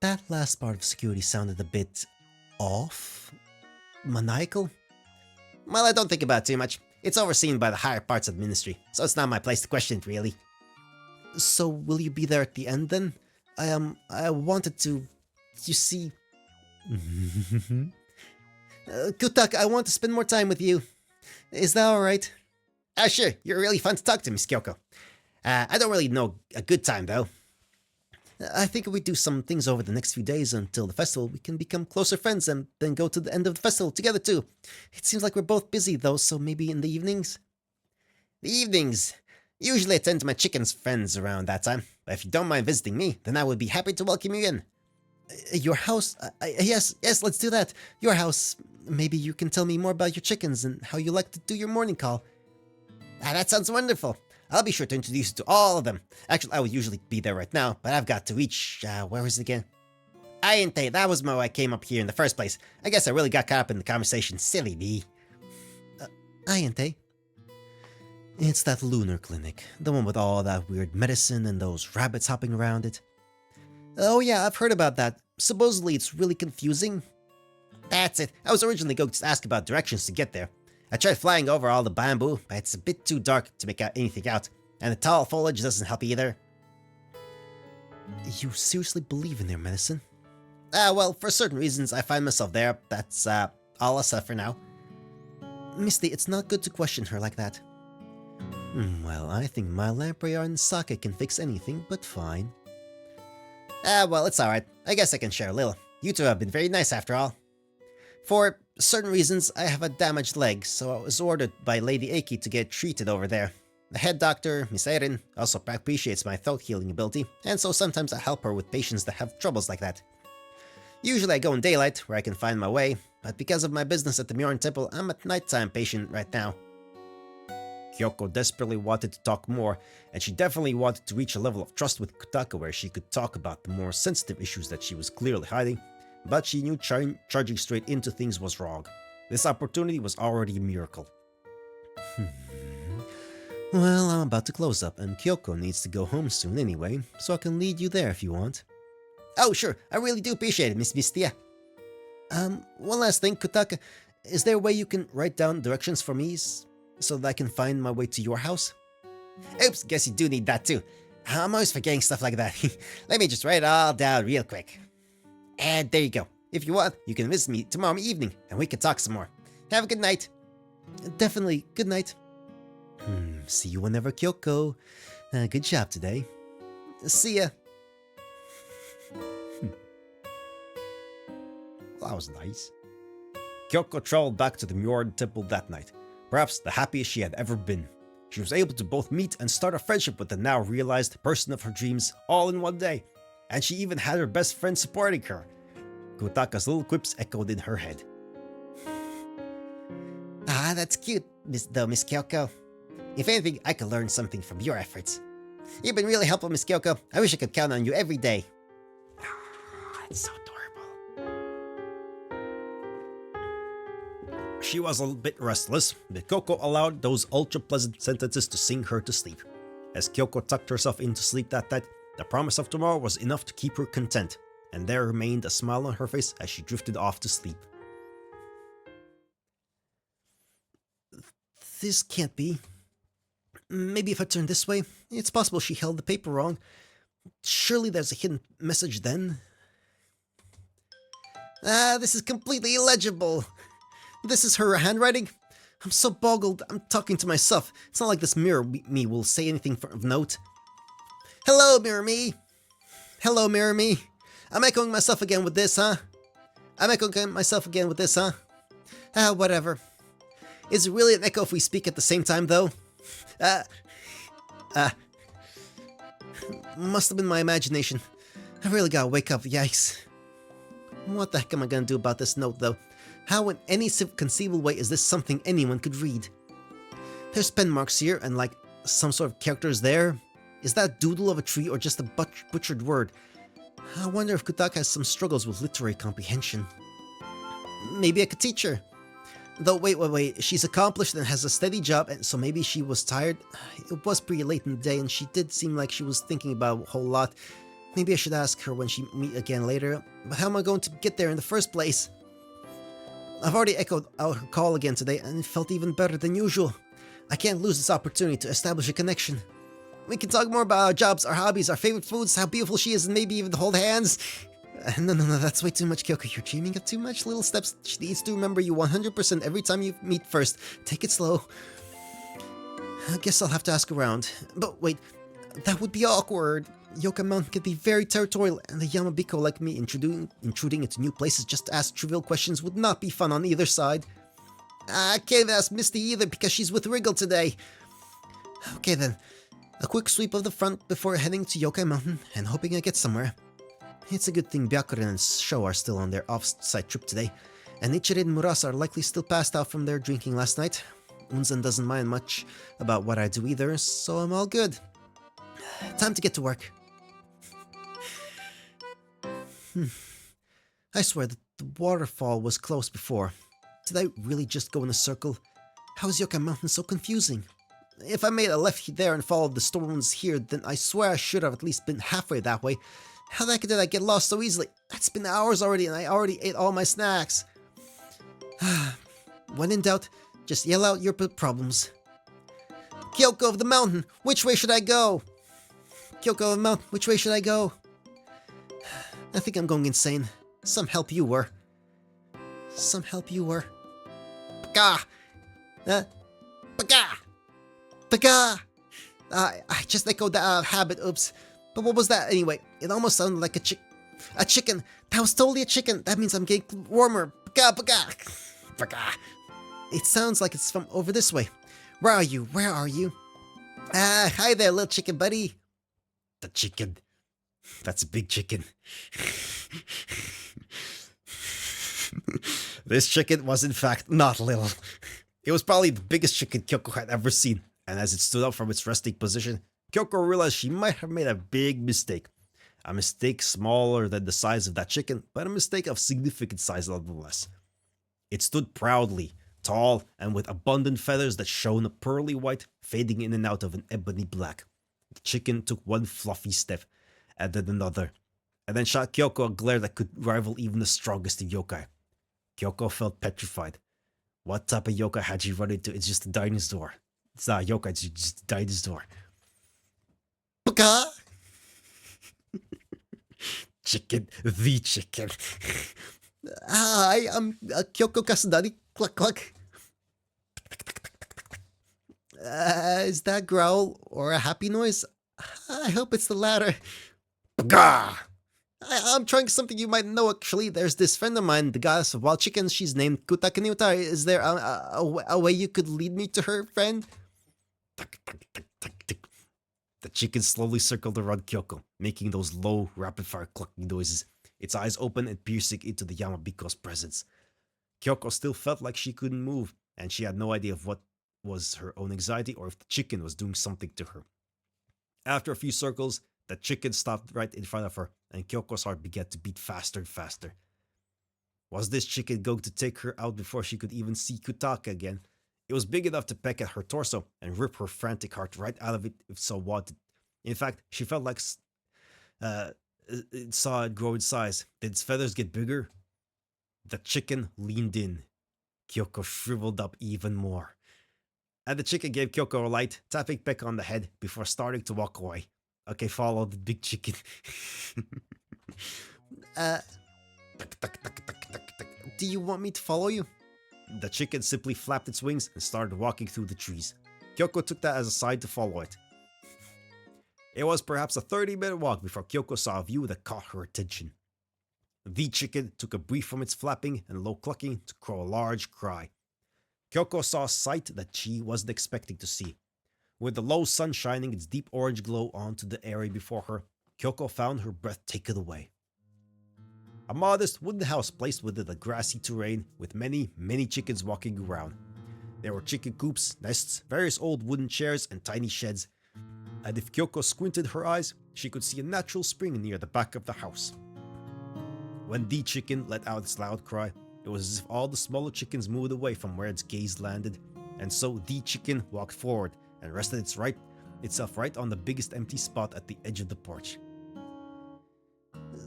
[SPEAKER 1] That last part of security sounded a bit... off? Maniacal? Well, I don't think about it too much. It's overseen by the higher parts of the ministry, so it's not my place to question it, really. So, will you be there at the end, then? I wanted to... you see... Kutak, I want to spend more time with you. Is that alright? Sure, you're really fun to talk to, Miss Kyoko. I don't really know a good time, though. I think if we do some things over the next few days until the festival, we can become closer friends and then go to the end of the festival together, too. It seems like we're both busy, though, so maybe in the evenings? The evenings? Usually I attend to my chicken's friends around that time, but if you don't mind visiting me, then I would be happy to welcome you in. Your house? Yes, let's do that. Your house. Maybe you can tell me more about your chickens and how you like to do your morning call. That sounds wonderful. I'll be sure to introduce you to all of them. Actually, I would usually be there right now, but I've got to reach... where is it again? Ayente, that was why I came up here in the first place. I guess I really got caught up in the conversation. Silly me. Ayente? It's that lunar clinic. The one with all that weird medicine and those rabbits hopping around it. Oh yeah, I've heard about that. Supposedly it's really confusing. That's it. I was originally going to ask about directions to get there. I tried flying over all the bamboo, but it's a bit too dark to make out anything out. And the tall foliage doesn't help either. You seriously believe in their medicine? Well, for certain reasons I find myself there. That's, all I'll say for now. Misty, it's not good to question her like that. Well, I think my lamprey and sake can fix anything, but fine. Well, it's alright. I guess I can share a little. You two have been very nice after all. For certain reasons, I have a damaged leg, so I was ordered by Lady Aki to get treated over there. The head doctor, Miss Erin, also appreciates my throat healing ability, and so sometimes I help her with patients that have troubles like that. Usually I go in daylight, where I can find my way, but because of my business at the Myoran Temple, I'm a nighttime patient right now. Kyoko desperately wanted to talk more, and she definitely wanted to reach a level of trust with Kutaka where she could talk about the more sensitive issues that she was clearly hiding, but she knew charging straight into things was wrong. This opportunity was already a miracle. Well, I'm about to close up, and Kyoko needs to go home soon anyway, so I can lead you there if you want. Oh, sure, I really do appreciate it, Miss Mistia. One last thing, Kutaka, is there a way you can write down directions for me so that I can find my way to your house? Oops, guess you do need that too. I'm always forgetting stuff like that. Let me just write it all down real quick. And there you go. If you want, you can visit me tomorrow evening, and we can talk some more. Have a good night. Definitely, good night. See you whenever, Kyoko. Good job today. See ya. Well, that was nice. Kyoko traveled back to the Myoran Temple that night, perhaps the happiest she had ever been. She was able to both meet and start a friendship with the now realized person of her dreams all in one day, and she even had her best friend supporting her. Kutaka's little quips echoed in her head. Ah, that's cute, Miss Kyoko. If anything, I could learn something from your efforts. You've been really helpful, Miss Kyoko. I wish I could count on you every day. It's so adorable. She was a bit restless, but Kyoko allowed those ultra-pleasant sentences to sing her to sleep. As Kyoko tucked herself into sleep that night, the promise of tomorrow was enough to keep her content, and there remained a smile on her face as she drifted off to sleep. This can't be. Maybe if I turn this way, it's possible she held the paper wrong. Surely there's a hidden message then. This is completely illegible. This is her handwriting? I'm so boggled, I'm talking to myself. It's not like this mirror me will say anything of note. Hello, mirror me. Hello, mirror me. I'm echoing myself again with this, huh? Whatever. Is it really an echo if we speak at the same time, though? Must have been my imagination. I really gotta wake up, yikes. What the heck am I gonna do about this note, though? How in any conceivable way is this something anyone could read? There's pen marks here and like some sort of characters there. Is that a doodle of a tree or just a butchered word? I wonder if Kutaka has some struggles with literary comprehension. Maybe I could teach her. Though, wait, she's accomplished and has a steady job, and so maybe she was tired. It was pretty late in the day, and she did seem like she was thinking about a whole lot. Maybe I should ask her when she meet again later. But how am I going to get there in the first place? I've already echoed out her call again today, and it felt even better than usual. I can't lose this opportunity to establish a connection. We can talk more about our jobs, our hobbies, our favorite foods, how beautiful she is, and maybe even hold hands. No, that's way too much, Kyoko. You're dreaming of too much little steps. She needs to remember you 100% every time you meet first. Take it slow. I guess I'll have to ask around. But wait, that would be awkward. Yokai Mountain can be very territorial, and the Yamabiko like me intruding into new places just to ask trivial questions would not be fun on either side. I can't ask Misty either because she's with Wriggle today. Okay then, a quick sweep of the front before heading to Yokai Mountain and hoping I get somewhere. It's a good thing Byakuren and Sho are still on their off-site trip today, and Ichire and Murasa are likely still passed out from their drinking last night. Unzen doesn't mind much about what I do either, so I'm all good. Time to get to work. I swear that the waterfall was close before. Did I really just go in a circle? How is Yokai Mountain so confusing? If I made a left there and followed the stones here, then I swear I should have at least been halfway that way. How the heck did I get lost so easily? It's been hours already and I already ate all my snacks. When in doubt, just yell out your problems. Kyoko of the mountain, which way should I go? Kyoko of the mountain, which way should I go? I think I'm going insane. Some help you were. Some help you were. Paka! Paka! Paka! I just echoed the habit, oops. But what was that anyway? It almost sounded like a chicken. That was totally a chicken. That means I'm getting warmer. Paka! Paka! Paka! It sounds like it's from over this way. Where are you? Where are you? Hi there, little chicken buddy. The chicken. That's a big chicken. This chicken was in fact not little. It was probably the biggest chicken Kyoko had ever seen, and as it stood up from its resting position, Kyoko realized she might have made a big mistake. A mistake smaller than the size of that chicken, but a mistake of significant size nonetheless. It stood proudly, tall, and with abundant feathers that shone a pearly white, fading in and out of an ebony black. The chicken took one fluffy step, and then another, and then shot Kyoko a glare that could rival even the strongest of yokai. Kyoko felt petrified. What type of yokai had she run into? It's just a dinosaur. It's not a yokai, it's just a dinosaur. Baka! Chicken, the chicken. Hi, I'm Kyoko Kasudani. Cluck, cluck. Is that growl or a happy noise? I hope it's the latter. Baka! I'm trying something you might know actually. There's this friend of mine, the goddess of wild chickens. She's named Kutakaniuta. Is there a way you could lead me to her, friend? The chicken slowly circled around Kyoko, making those low, rapid-fire clucking noises, its eyes open and piercing into the Yamabiko's presence. Kyoko still felt like she couldn't move, and she had no idea of what was her own anxiety or if the chicken was doing something to her. After a few circles, the chicken stopped right in front of her, and Kyoko's heart began to beat faster and faster. Was this chicken going to take her out before she could even see Kutaka again? It was big enough to peck at her torso and rip her frantic heart right out of it if so wanted. In fact, she felt like it saw it grow in size. Did its feathers get bigger? The chicken leaned in. Kyoko shriveled up even more. And the chicken gave Kyoko a light, tapping Peck on the head before starting to walk away. Okay, follow the big chicken. Do you want me to follow you? The chicken simply flapped its wings and started walking through the trees. Kyoko took that as a sign to follow it. It was perhaps a 30-minute walk before Kyoko saw a view that caught her attention. The chicken took a breath from its flapping and low clucking to crow a large cry. Kyoko saw a sight that she wasn't expecting to see. With the low sun shining its deep orange glow onto the area before her, Kyoko found her breath taken away. A modest wooden house placed within a grassy terrain with many, many chickens walking around. There were chicken coops, nests, various old wooden chairs, and tiny sheds. And if Kyoko squinted her eyes, she could see a natural spring near the back of the house. When the chicken let out its loud cry, it was as if all the smaller chickens moved away from where its gaze landed, and so the chicken walked forward and rested itself right on the biggest empty spot at the edge of the porch.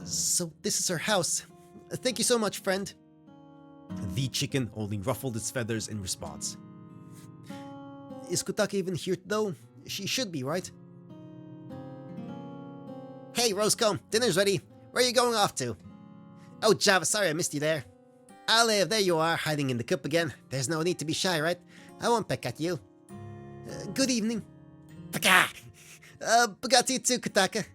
[SPEAKER 1] So this is her house. Thank you so much, friend. The chicken only ruffled its feathers in response. Is Kutaka even here though? She should be, right? Hey, Rosecomb, dinner's ready. Where are you going off to? Oh, Java, sorry I missed you there. Olive, there you are, hiding in the coop again. There's no need to be shy, right? I won't peck at you. Good evening. Paka! Bugatti you too, Kutaka.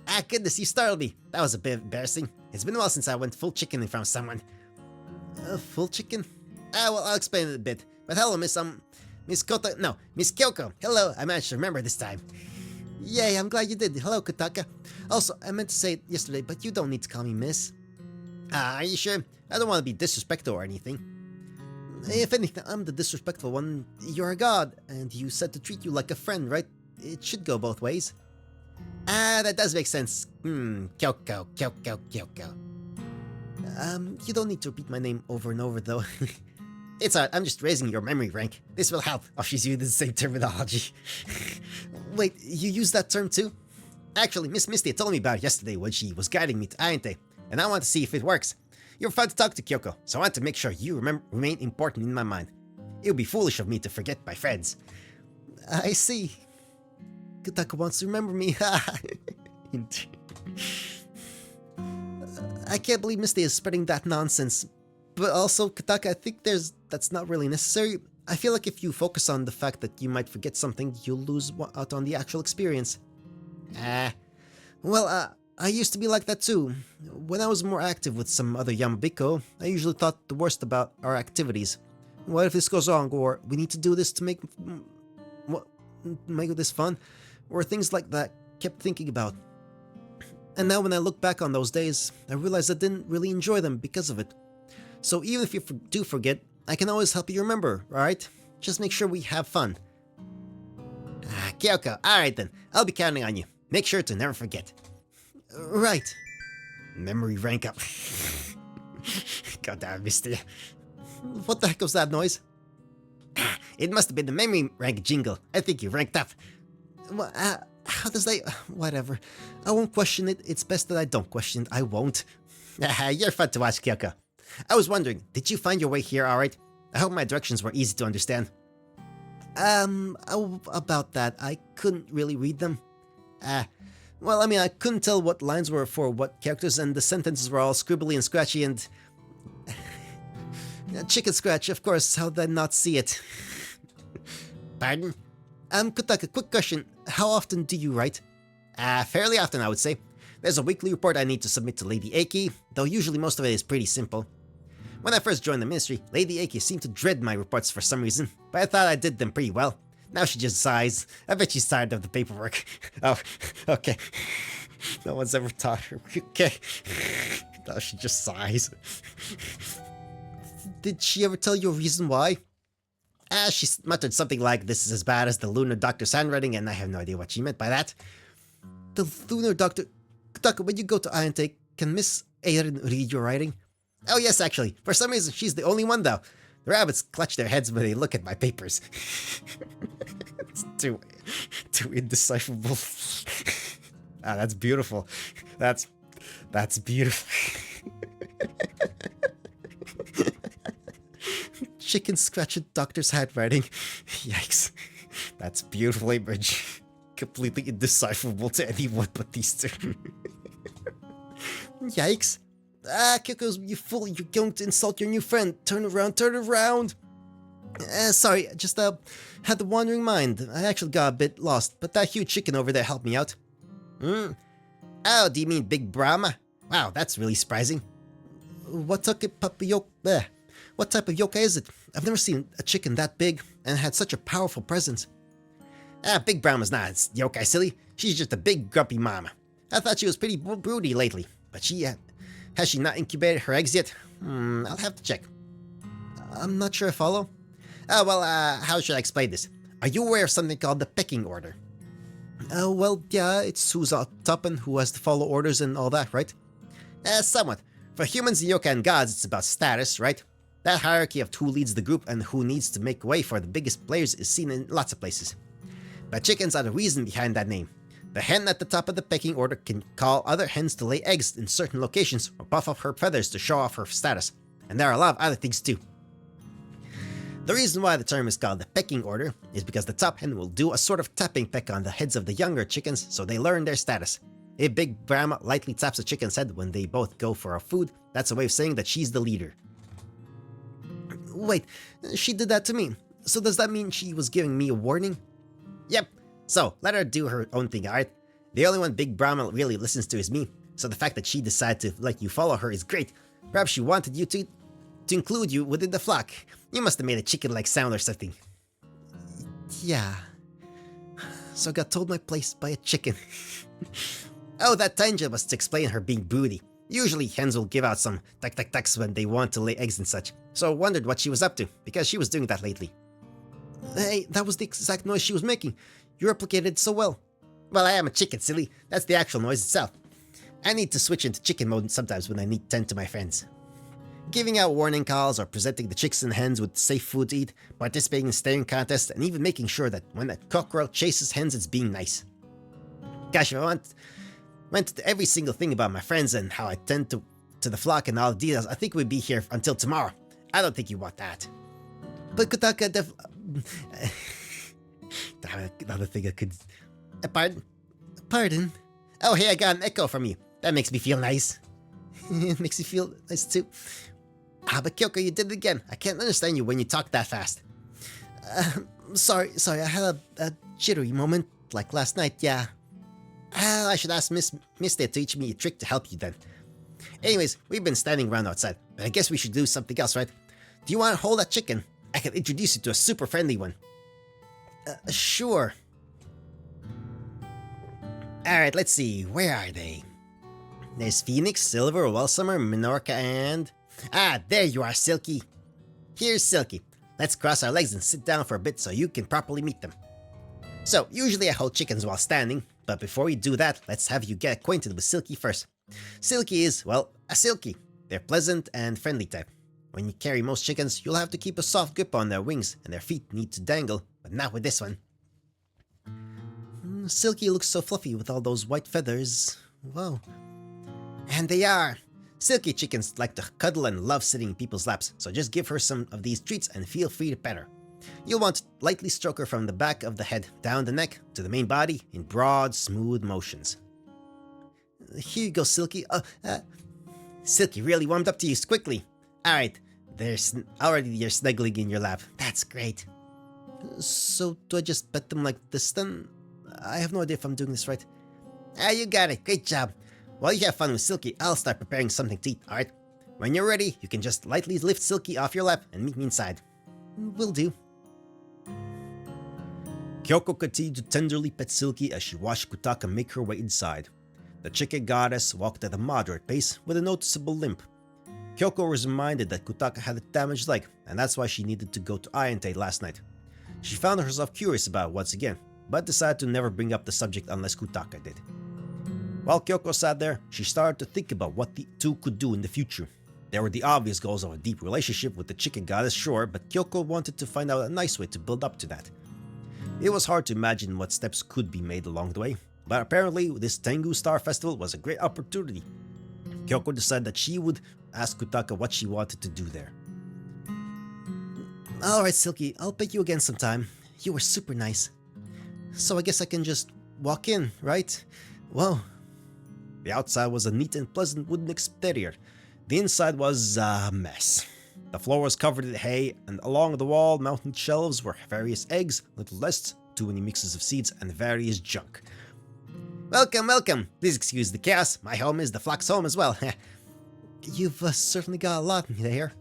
[SPEAKER 1] Ah, goodness, you startled me. That was a bit embarrassing. It's been a while since I went full chicken in front of someone. Full chicken? Well, I'll explain it a bit. But hello, Miss Kyoko. Hello, I managed to remember this time. Yay, I'm glad you did. Hello, Kutaka. Also, I meant to say it yesterday, but you don't need to call me Miss. Are you sure? I don't want to be disrespectful or anything. If anything, I'm the disrespectful one. You're a god, and you said to treat you like a friend, right? It should go both ways. That does make sense. Kyoko. You don't need to repeat my name over and over, though. It's alright, I'm just raising your memory rank. This will help. Oh, she's using the same terminology. Wait, you use that term too? Actually, Miss Misty told me about it yesterday when she was guiding me to Ayante, and I want to see if it works. You're fun to talk to, Kyoko, so I want to make sure you remain important in my mind. It would be foolish of me to forget my friends. I see. Kutaka wants to remember me. I can't believe Misty is spreading that nonsense. But also, Kutaka, I think that's not really necessary. I feel like if you focus on the fact that you might forget something, you'll lose out on the actual experience. Well, I used to be like that too. When I was more active with some other Yamabiko, I usually thought the worst about our activities. What if this goes wrong, or we need to do this to make this fun? Or things like that kept thinking about. And now when I look back on those days, I realize I didn't really enjoy them because of it. So even if you do forget, I can always help you remember, alright? Just make sure we have fun. Kyoko, alright then. I'll be counting on you. Make sure to never forget. Right. Memory rank up. God damn, Misty. What the heck was that noise? It must have been the memory rank jingle. I think you ranked up. Well, how does that... Whatever. I won't question it. It's best that I don't question it. I won't. You're fun to watch, Kyoko. I was wondering, did you find your way here alright? I hope my directions were easy to understand. About that, I couldn't really read them. Well, I mean, I couldn't tell what lines were for what characters, and the sentences were all scribbly and scratchy, and... Chicken scratch, of course, how did I not see it? Pardon? Kutaka, quick question. How often do you write? Fairly often, I would say. There's a weekly report I need to submit to Lady Aki, though usually most of it is pretty simple. When I first joined the ministry, Lady Aki seemed to dread my reports for some reason, but I thought I did them pretty well. Now she just sighs. I bet she's tired of the paperwork. Oh, okay. No one's ever taught her. Okay. Now she just sighs. Did she ever tell you a reason why? She muttered something like, "This is as bad as the lunar doctor's handwriting," and I have no idea what she meant by that. The lunar doctor... Kutaka, when you go to Ayante, can Miss Eirin read your writing? Oh yes, actually. For some reason, she's the only one, though. The rabbits clutch their heads when they look at my papers. It's too indecipherable. That's beautiful. That's beautiful. Chicken scratch a doctor's handwriting. Yikes. That's beautiful image. Completely indecipherable to anyone but these two. Yikes. Kyoko, you fool, you're going to insult your new friend. Turn around, turn around. Sorry, just had the wandering mind. I actually got a bit lost, but that huge chicken over there helped me out. Oh, do you mean Big Brahma? Wow, that's really surprising. What type of yokai is it? I've never seen a chicken that big and had such a powerful presence. Big Brahma's not yokai, silly. She's just a big grumpy mama. I thought she was pretty broody lately, but has she not incubated her eggs yet? I'll have to check. I'm not sure I follow. Oh, well, how should I explain this? Are you aware of something called the pecking order? Well, yeah, it's who's on top and who has to follow orders and all that, right? Somewhat. For humans, yokai, and gods, it's about status, right? That hierarchy of who leads the group and who needs to make way for the biggest players is seen in lots of places. But chickens are the reason behind that name. The hen at the top of the pecking order can call other hens to lay eggs in certain locations or puff up her feathers to show off her status. And there are a lot of other things too. The reason why the term is called the pecking order is because the top hen will do a sort of tapping peck on the heads of the younger chickens so they learn their status. If Big Brahma lightly taps a chicken's head when they both go for a food, that's a way of saying that she's the leader. Wait, she did that to me. So does that mean she was giving me a warning? Yep. So, let her do her own thing, alright? The only one Big Brahma really listens to is me, so the fact that she decided to let you follow her is great. Perhaps she wanted you to include you within the flock. You must have made a chicken-like sound or something. Yeah. So I got told my place by a chicken. Oh, that Tanja was to explain her being broody. Usually hens will give out some tuck-tuck-tucks when they want to lay eggs and such, so I wondered what she was up to, because she was doing that lately. Hey, that was the exact noise she was making. You replicated it so well. Well, I am a chicken, silly. That's the actual noise itself. I need to switch into chicken mode sometimes when I need to tend to my friends. Giving out warning calls or presenting the chicks and hens with safe food to eat, participating in staring contests, and even making sure that when a cockerel chases hens, it's being nice. Gosh, if I went to every single thing about my friends and how I tend to the flock and all the details, I think we'd be here until tomorrow. I don't think you want that. But Kutaka another thing I could... Pardon? Pardon? Oh, hey, I got an echo from you. That makes me feel nice. It makes me feel nice too. But Kyoko, you did it again. I can't understand you when you talk that fast. Sorry, I had a jittery moment, like last night, yeah. I should ask Miss there to teach me a trick to help you then. Anyways, we've been standing around outside, but I guess we should do something else, right? Do you want to hold that chicken? I can introduce you to a super friendly one. Sure. Alright, let's see. Where are they? There's Phoenix, Silver, Wellsummer, Minorca, and... there you are, Silky. Here's Silky. Let's cross our legs and sit down for a bit so you can properly meet them. So, usually I hold chickens while standing, but before we do that, let's have you get acquainted with Silky first. Silky is, well, a Silky. They're pleasant and friendly type. When you carry most chickens, you'll have to keep a soft grip on their wings, and their feet need to dangle, but not with this one. Silky looks so fluffy with all those white feathers. Wow. And they are. Silky chickens like to cuddle and love sitting in people's laps, so just give her some of these treats and feel free to pet her. You'll want to lightly stroke her from the back of the head, down the neck, to the main body, in broad, smooth motions. Here you go, Silky. Silky really warmed up to you quickly. Alright, already you're snuggling in your lap. That's great. So, do I just pet them like this then? I have no idea if I'm doing this right. You got it. Great job. While you have fun with Silky, I'll start preparing something to eat, alright? When you're ready, you can just lightly lift Silky off your lap and meet me inside. Will do. Kyoko continued to tenderly pet Silky as she watched Kutaka make her way inside. The chicken goddess walked at a moderate pace with a noticeable limp. Kyoko was reminded that Kutaka had a damaged leg, and that's why she needed to go to Ayante last night. She found herself curious about it once again, but decided to never bring up the subject unless Kutaka did. While Kyoko sat there, she started to think about what the two could do in the future. There were the obvious goals of a deep relationship with the chicken goddess, sure, but Kyoko wanted to find out a nice way to build up to that. It was hard to imagine what steps could be made along the way, but apparently this Tengu Star Festival was a great opportunity. Kyoko decided that she would ask Kutaka what she wanted to do there. Alright, Silky, I'll pet you again sometime. You were super nice. So I guess I can just walk in, right? Whoa. The outside was a neat and pleasant wooden exterior. The inside was a mess. The floor was covered in hay, and along the wall mounted shelves were various eggs, little nests, too many mixes of seeds, and various junk. Welcome, welcome! Please excuse the chaos. My home is the flock's home as well. You've certainly got a lot in here.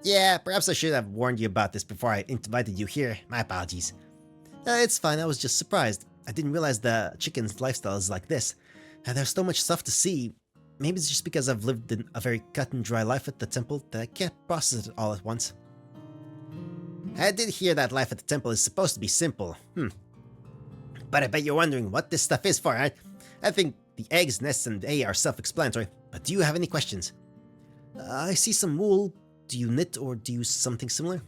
[SPEAKER 1] Yeah, perhaps I should have warned you about this before I invited you here. My apologies. It's fine, I was just surprised. I didn't realize the chicken's lifestyle is like this. There's so much stuff to see. Maybe it's just because I've lived in a very cut and dry life at the temple that I can't process it all at once. I did hear that life at the temple is supposed to be simple. But I bet you're wondering what this stuff is for, right? I think the eggs, nests, and hay are self-explanatory, but do you have any questions? I see some wool. Do you knit or do you use something similar?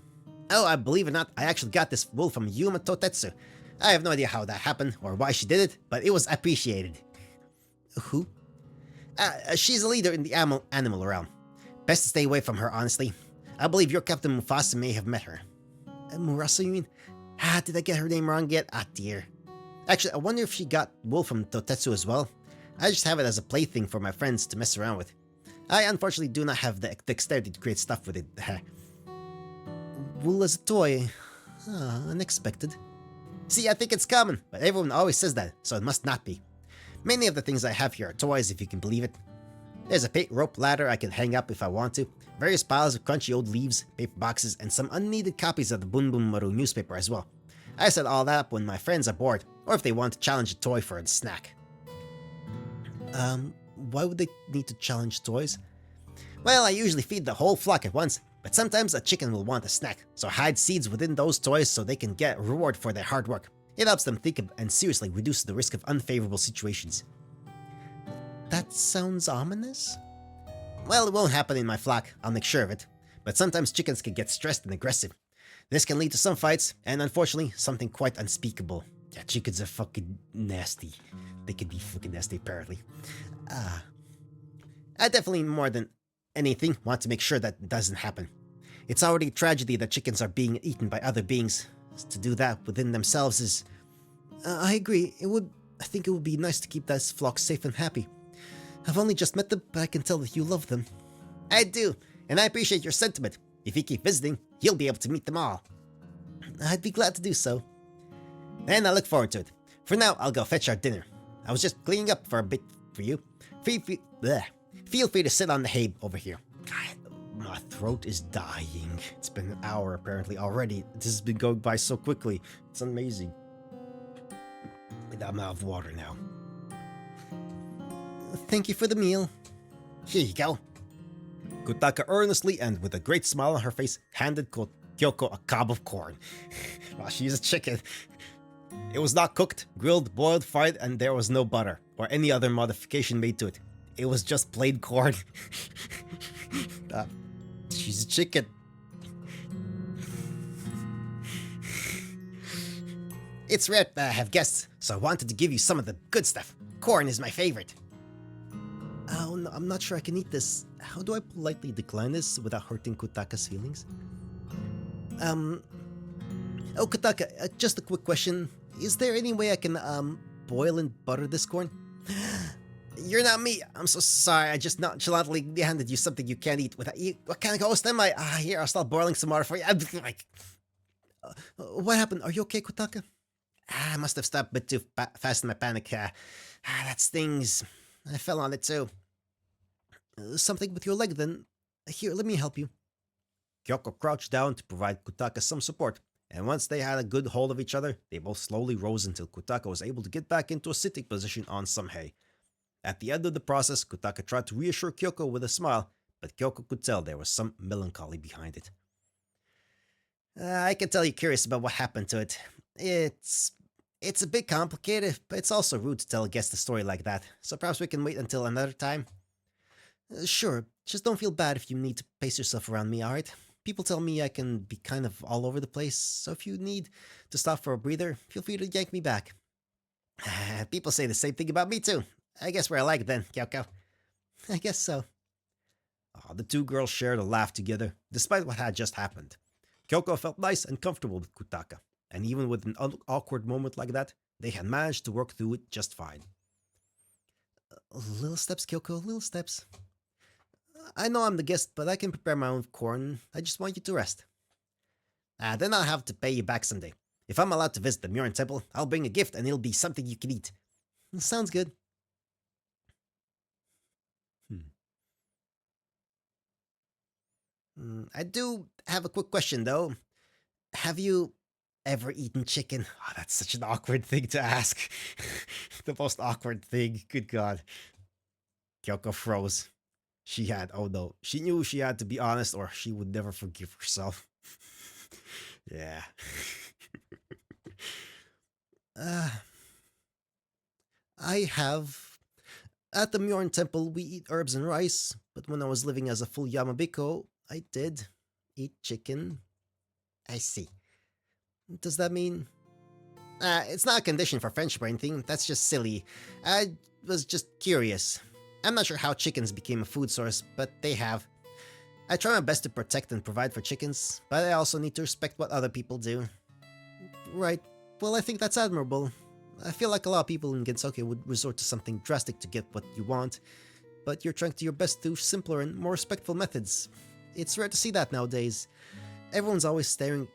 [SPEAKER 1] Oh, I believe it or not, I actually got this wool from Yuma Totetsu. I have no idea how that happened or why she did it, but it was appreciated. Who? She's a leader in the animal realm. Best to stay away from her, honestly. I believe your Captain Mufasa may have met her. Murasa, you mean? Did I get her name wrong yet? Dear. Actually, I wonder if she got wool from Totetsu as well. I just have it as a plaything for my friends to mess around with. I unfortunately do not have the dexterity to create stuff with it. Wool as a toy? Unexpected. See, I think it's common, but everyone always says that, so it must not be. Many of the things I have here are toys, if you can believe it. There's a fake rope ladder I can hang up if I want to, various piles of crunchy old leaves, paper boxes, and some unneeded copies of the Bun Bun Maru newspaper as well. I set all that up when my friends are bored, or if they want to challenge a toy for a snack. Why would they need to challenge toys? Well, I usually feed the whole flock at once, but sometimes a chicken will want a snack, so I hide seeds within those toys so they can get a reward for their hard work. It helps them think and seriously reduce the risk of unfavorable situations. That sounds ominous? Well, it won't happen in my flock, I'll make sure of it. But sometimes chickens can get stressed and aggressive. This can lead to some fights, and unfortunately, something quite unspeakable. Yeah, chickens are fucking nasty. They can be fucking nasty, apparently. I definitely, more than anything, want to make sure that doesn't happen. It's already a tragedy that chickens are being eaten by other beings. To do that within themselves is... I agree. I think it would be nice to keep this flock safe and happy. I've only just met them, but I can tell that you love them. I do, and I appreciate your sentiment. If you keep visiting, you'll be able to meet them all. I'd be glad to do so. And I look forward to it. For now, I'll go fetch our dinner. I was just cleaning up for a bit for you. Feel free to sit on the hay over here. God, my throat is dying. It's been an hour apparently already. This has been going by so quickly. It's amazing. I'm out of water now. Thank you for the meal. Here you go. Kutaka earnestly and with a great smile on her face handed Kyoko a cob of corn. Well, she's a chicken. It was not cooked, grilled, boiled, fried, and there was no butter or any other modification made to it. It was just plain corn. She's a chicken. It's rare that I have guests, so I wanted to give you some of the good stuff. Corn is my favorite. Oh, no, I'm not sure I can eat this. How do I politely decline this without hurting Kutaka's feelings? Oh, Kutaka, just a quick question. Is there any way I can, boil and butter this corn? You're not me. I'm so sorry. I just nonchalantly handed you something you can't eat without you. What kind of ghost am I? Here, I'll start boiling some water for you. What happened? Are you okay, Kutaka? I must have stopped a bit too fast in my panic. That stings. I fell on it too. Something with your leg then. Here, let me help you. Kyoko crouched down to provide Kutaka some support, and once they had a good hold of each other, they both slowly rose until Kutaka was able to get back into a sitting position on some hay. At the end of the process, Kutaka tried to reassure Kyoko with a smile, but Kyoko could tell there was some melancholy behind it. I can tell you're curious about what happened to it. It's a bit complicated, but it's also rude to tell a guest a story like that, so perhaps we can wait until another time. Sure, just don't feel bad if you need to pace yourself around me, alright? People tell me I can be kind of all over the place, so if you need to stop for a breather, feel free to yank me back. People say the same thing about me too. I guess we're alike then, Kyoko. I guess so. The two girls shared a laugh together, despite what had just happened. Kyoko felt nice and comfortable with Kutaka, and even with an awkward moment like that, they had managed to work through it just fine. Little steps, Kyoko, little steps. I know I'm the guest, but I can prepare my own corn. I just want you to rest. Then I'll have to pay you back someday. If I'm allowed to visit the Murin Temple, I'll bring a gift and it'll be something you can eat. Sounds good. I do have a quick question, though. Have you ever eaten chicken? Oh, that's such an awkward thing to ask. The most awkward thing. Good God. Kyoko froze. She knew she had to be honest or she would never forgive herself. Yeah. I have. At the Myorn Temple, we eat herbs and rice, but when I was living as a full Yamabiko, I did eat chicken. I see. Does that mean... it's not a condition for friendship or anything, that's just silly. I was just curious. I'm not sure how chickens became a food source, but they have. I try my best to protect and provide for chickens, but I also need to respect what other people do. Right, well I think that's admirable. I feel like a lot of people in Gensoke would resort to something drastic to get what you want, but you're trying to do your best through simpler and more respectful methods. It's rare to see that nowadays. Everyone's always starting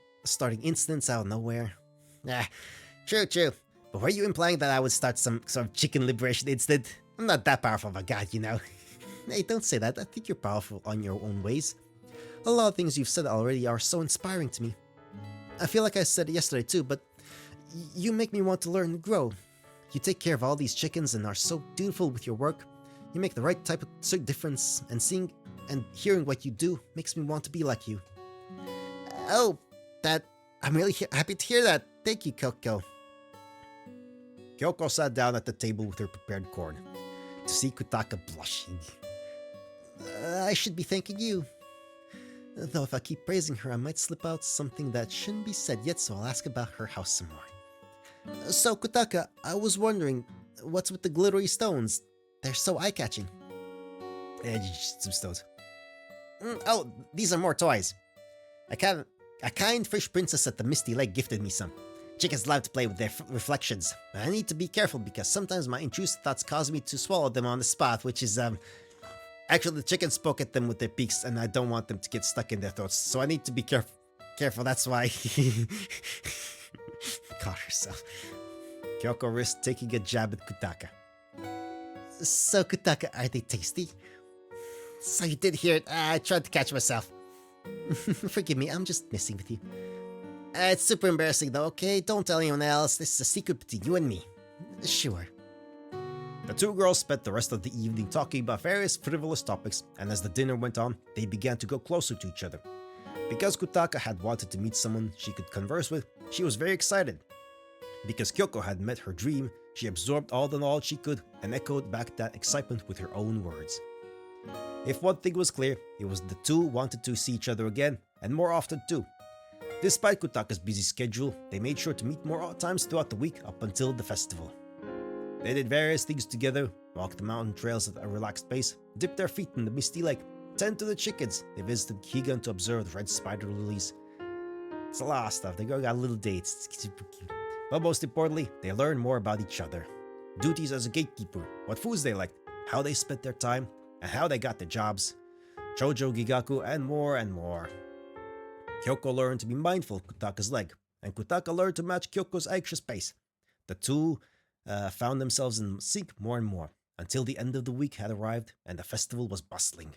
[SPEAKER 1] incidents out of nowhere. True. But were you implying that I would start some sort of chicken liberation incident? I'm not that powerful of a god, you know. Hey, don't say that. I think you're powerful on your own ways. A lot of things you've said already are so inspiring to me. I feel like I said it yesterday too, but you make me want to learn and grow. You take care of all these chickens and are so dutiful with your work. You make the right type of difference, and seeing and hearing what you do makes me want to be like you. Oh, I'm really happy to hear that. Thank you, Kyoko. Kyoko sat down at the table with her prepared corn, to see Kutaka blushing. I should be thanking you. Though if I keep praising her, I might slip out something that shouldn't be said yet, so I'll ask about her house some more. So, Kutaka, I was wondering, what's with the glittery stones? They're so eye-catching. Some stones. Oh, these are more toys. A kind fish princess at the Misty Lake gifted me some. Chickens love to play with their reflections. I need to be careful because sometimes my intrusive thoughts cause me to swallow them on the spot, which is, Actually, the chickens spoke at them with their beaks, and I don't want them to get stuck in their throats, so I need to be careful, that's why. Caught herself. Kyoko risked taking a jab at Kutaka. So, Kutaka, are they tasty? So you did hear it. I tried to catch myself. Forgive me, I'm just messing with you. It's super embarrassing though, okay? Don't tell anyone else. This is a secret between you and me. Sure. The two girls spent the rest of the evening talking about various frivolous topics, and as the dinner went on, they began to go closer to each other. Because Kutaka had wanted to meet someone she could converse with, she was very excited. Because Kyoko had met her dream, she absorbed all the knowledge she could and echoed back that excitement with her own words. If one thing was clear, it was the two wanted to see each other again, and more often too. Despite Kutaka's busy schedule, they made sure to meet more times throughout the week up until the festival. They did various things together, walked the mountain trails at a relaxed pace, dipped their feet in the Misty Lake, tended to the chickens, they visited Kigan to observe the red spider lilies. It's a lot of stuff, they got little dates, it's super cute. But most importantly, they learned more about each other. Duties as a gatekeeper, what foods they liked, how they spent their time, and how they got their jobs. Shoujo Gigaku, and more and more. Kyoko learned to be mindful of Kutaka's leg, and Kutaka learned to match Kyoko's anxious pace. The two found themselves in sync more and more, until the end of the week had arrived and the festival was bustling.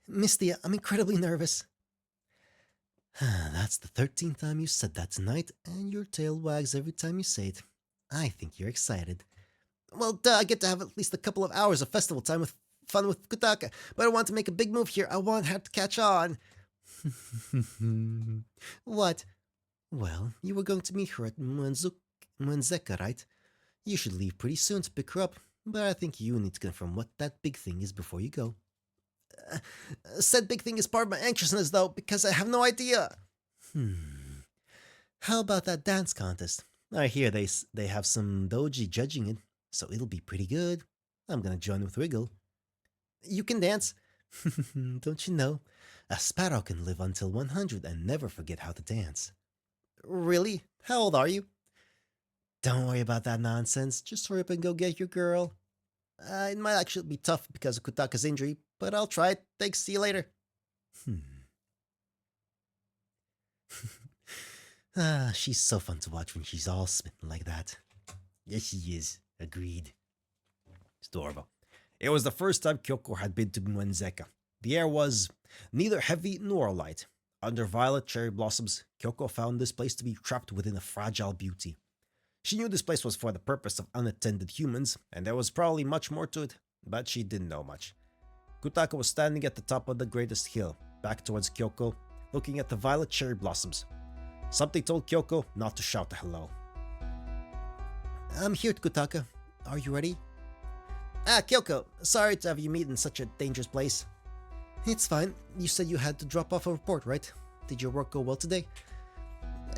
[SPEAKER 1] Misty, I'm incredibly nervous. That's the 13th time you said that tonight, and your tail wags every time you say it. I think you're excited. Well, duh, I get to have at least a couple of hours of festival time with fun with Kutaka, but I want to make a big move here. I want her to catch on. What? Well, you were going to meet her at Muenzeka, right? You should leave pretty soon to pick her up, but I think you need to confirm what that big thing is before you go. Said big thing is part of my anxiousness, though, because I have no idea. How about that dance contest? I hear they have some doji judging it, so it'll be pretty good. I'm gonna join with Wiggle. You can dance? Don't you know? A sparrow can live until 100 and never forget how to dance. Really? How old are you? Don't worry about that nonsense. Just hurry up and go get your girl. It might actually be tough because of Kutaka's injury, but I'll try it. Thanks, see you later. She's so fun to watch when she's all smitten like that. Yes, she is. Agreed. It's adorable. It was the first time Kyoko had been to Muenzeka. The air was neither heavy nor light. Under violet cherry blossoms, Kyoko found this place to be trapped within a fragile beauty. She knew this place was for the purpose of unattended humans, and there was probably much more to it, but she didn't know much. Kutaka was standing at the top of the greatest hill, back towards Kyoko, looking at the violet cherry blossoms. Something told Kyoko not to shout a hello. I'm here, Kutaka. Are you ready? Kyoko, sorry to have you meet in such a dangerous place. It's fine. You said you had to drop off a report, right? Did your work go well today?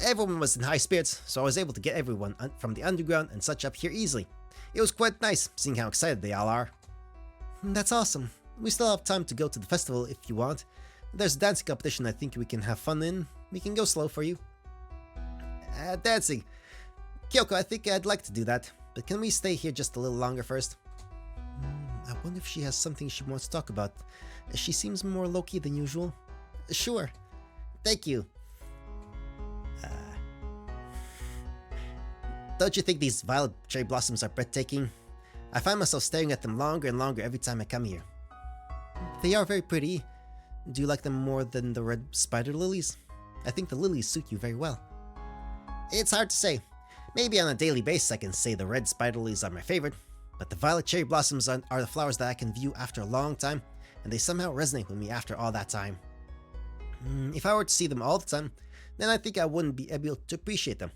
[SPEAKER 1] Everyone was in high spirits, so I was able to get everyone from the underground and such up here easily. It was quite nice, seeing how excited they all are. That's awesome. We still have time to go to the festival if you want. There's a dancing competition I think we can have fun in. We can go slow for you. Dancing. Kyoko, I think I'd like to do that, but can we stay here just a little longer first? I wonder if she has something she wants to talk about. She seems more low-key than usual. Sure. Thank you. Don't you think these violet cherry blossoms are breathtaking? I find myself staring at them longer and longer every time I come here. They are very pretty. Do you like them more than the red spider lilies? I think the lilies suit you very well. It's hard to say. Maybe on a daily basis I can say the red spider lilies are my favorite, but the violet cherry blossoms are the flowers that I can view after a long time, and they somehow resonate with me after all that time. If I were to see them all the time, then I think I wouldn't be able to appreciate them.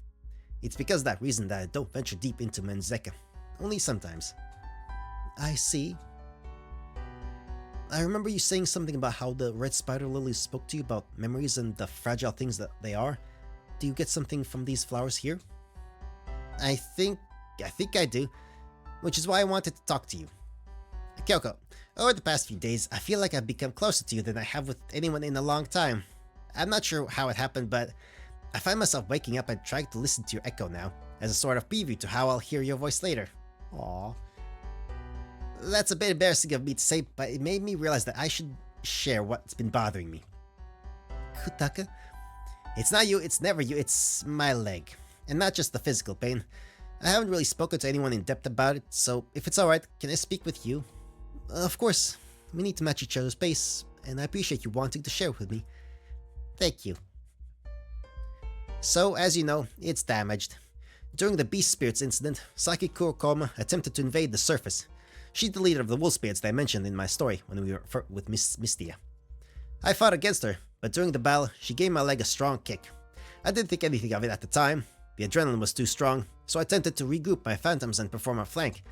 [SPEAKER 1] It's because of that reason that I don't venture deep into Muenzeka. only sometimes. I see. I remember you saying something about how the red spider lilies spoke to you about memories and the fragile things that they are. Do you get something from these flowers here? I think I do, which is why I wanted to talk to you. Kyoko, over the past few days, I feel like I've become closer to you than I have with anyone in a long time. I'm not sure how it happened, but I find myself waking up and trying to listen to your echo now, as a sort of preview to how I'll hear your voice later. Aww. That's a bit embarrassing of me to say, but it made me realize that I should share what's been bothering me. Kutaka? It's not you, it's never you, it's my leg. And not just the physical pain. I haven't really spoken to anyone in depth about it, so if it's alright, can I speak with you? Of course, we need to match each other's pace, and I appreciate you wanting to share with me. Thank you. So, as you know, it's damaged. During the Beast Spirits incident, Saki Kurokoma attempted to invade the surface. She's the leader of the Wolf Spirits that I mentioned in my story when we were with Mistia. I fought against her, but during the battle, she gave my leg a strong kick. I didn't think anything of it at the time. The adrenaline was too strong, so I attempted to regroup my phantoms and perform a flank.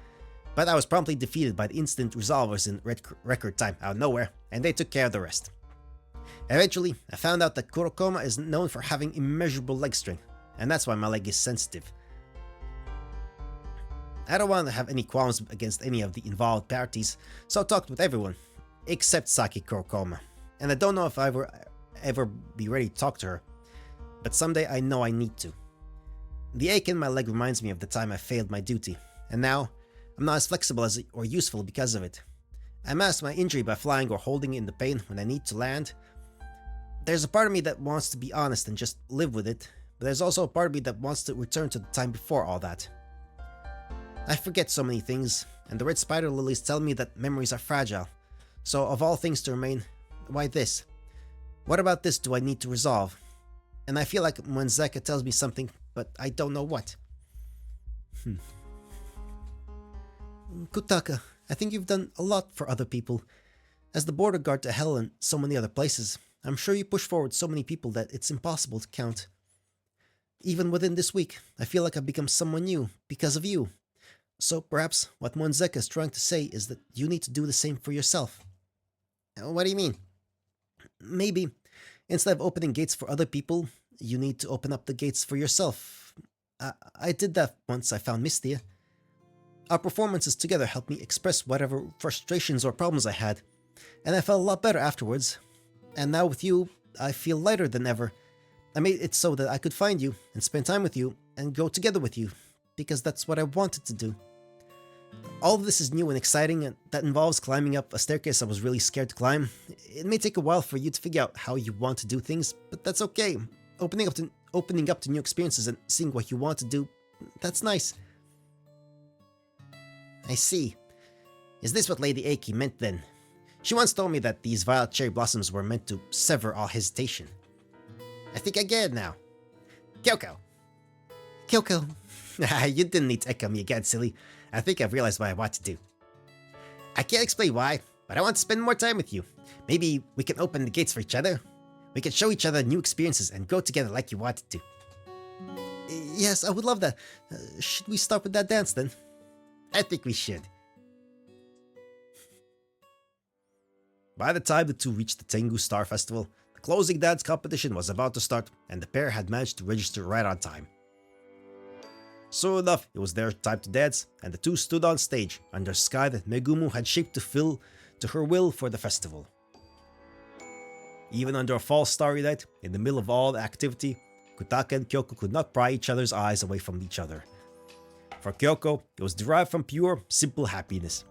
[SPEAKER 1] But I was promptly defeated by the instant resolvers in record time out of nowhere, and they took care of the rest. Eventually, I found out that Kurokoma is known for having immeasurable leg strength, and that's why my leg is sensitive. I don't want to have any qualms against any of the involved parties, so I talked with everyone, except Saki Kurokoma, and I don't know if I will ever be ready to talk to her, but someday I know I need to. The ache in my leg reminds me of the time I failed my duty, and now I'm not as flexible or useful because of it. I mask my injury by flying or holding in the pain when I need to land. There's a part of me that wants to be honest and just live with it, but there's also a part of me that wants to return to the time before all that. I forget so many things, and the red spider lilies tell me that memories are fragile. So of all things to remain, why this? What about this do I need to resolve? And I feel like Monzeka tells me something, but I don't know what. Kutaka, I think you've done a lot for other people. As the border guard to Hell and so many other places, I'm sure you push forward so many people that it's impossible to count. Even within this week, I feel like I've become someone new because of you. So perhaps what Monzeka is trying to say is that you need to do the same for yourself. What do you mean? Maybe, instead of opening gates for other people, you need to open up the gates for yourself. I did that once I found Mistia. Our performances together helped me express whatever frustrations or problems I had, and I felt a lot better afterwards. And now with you, I feel lighter than ever. I made it so that I could find you and spend time with you and go together with you, because that's what I wanted to do. All of this is new and exciting, and that involves climbing up a staircase I was really scared to climb. It may take a while for you to figure out how you want to do things, but that's okay. Opening up to new experiences and seeing what you want to do, that's nice. I see. Is this what Lady Aki meant then? She once told me that these violet cherry blossoms were meant to sever all hesitation. I think I get it now. Kyoko! Kyoko! You didn't need to echo me again, silly. I think I've realized what I want to do. I can't explain why, but I want to spend more time with you. Maybe we can open the gates for each other. We can show each other new experiences and go together like you wanted to. Yes, I would love that. Should we start with that dance then? I think we should. By the time the two reached the Tengu Star Festival, the closing dance competition was about to start, and the pair had managed to register right on time. Soon enough, it was their time to dance, and the two stood on stage under a sky that Megumu had shaped to fill to her will for the festival. Even under a false starry night, in the middle of all the activity, Kutaka and Kyoko could not pry each other's eyes away from each other. For Kyoko, it was derived from pure, simple happiness.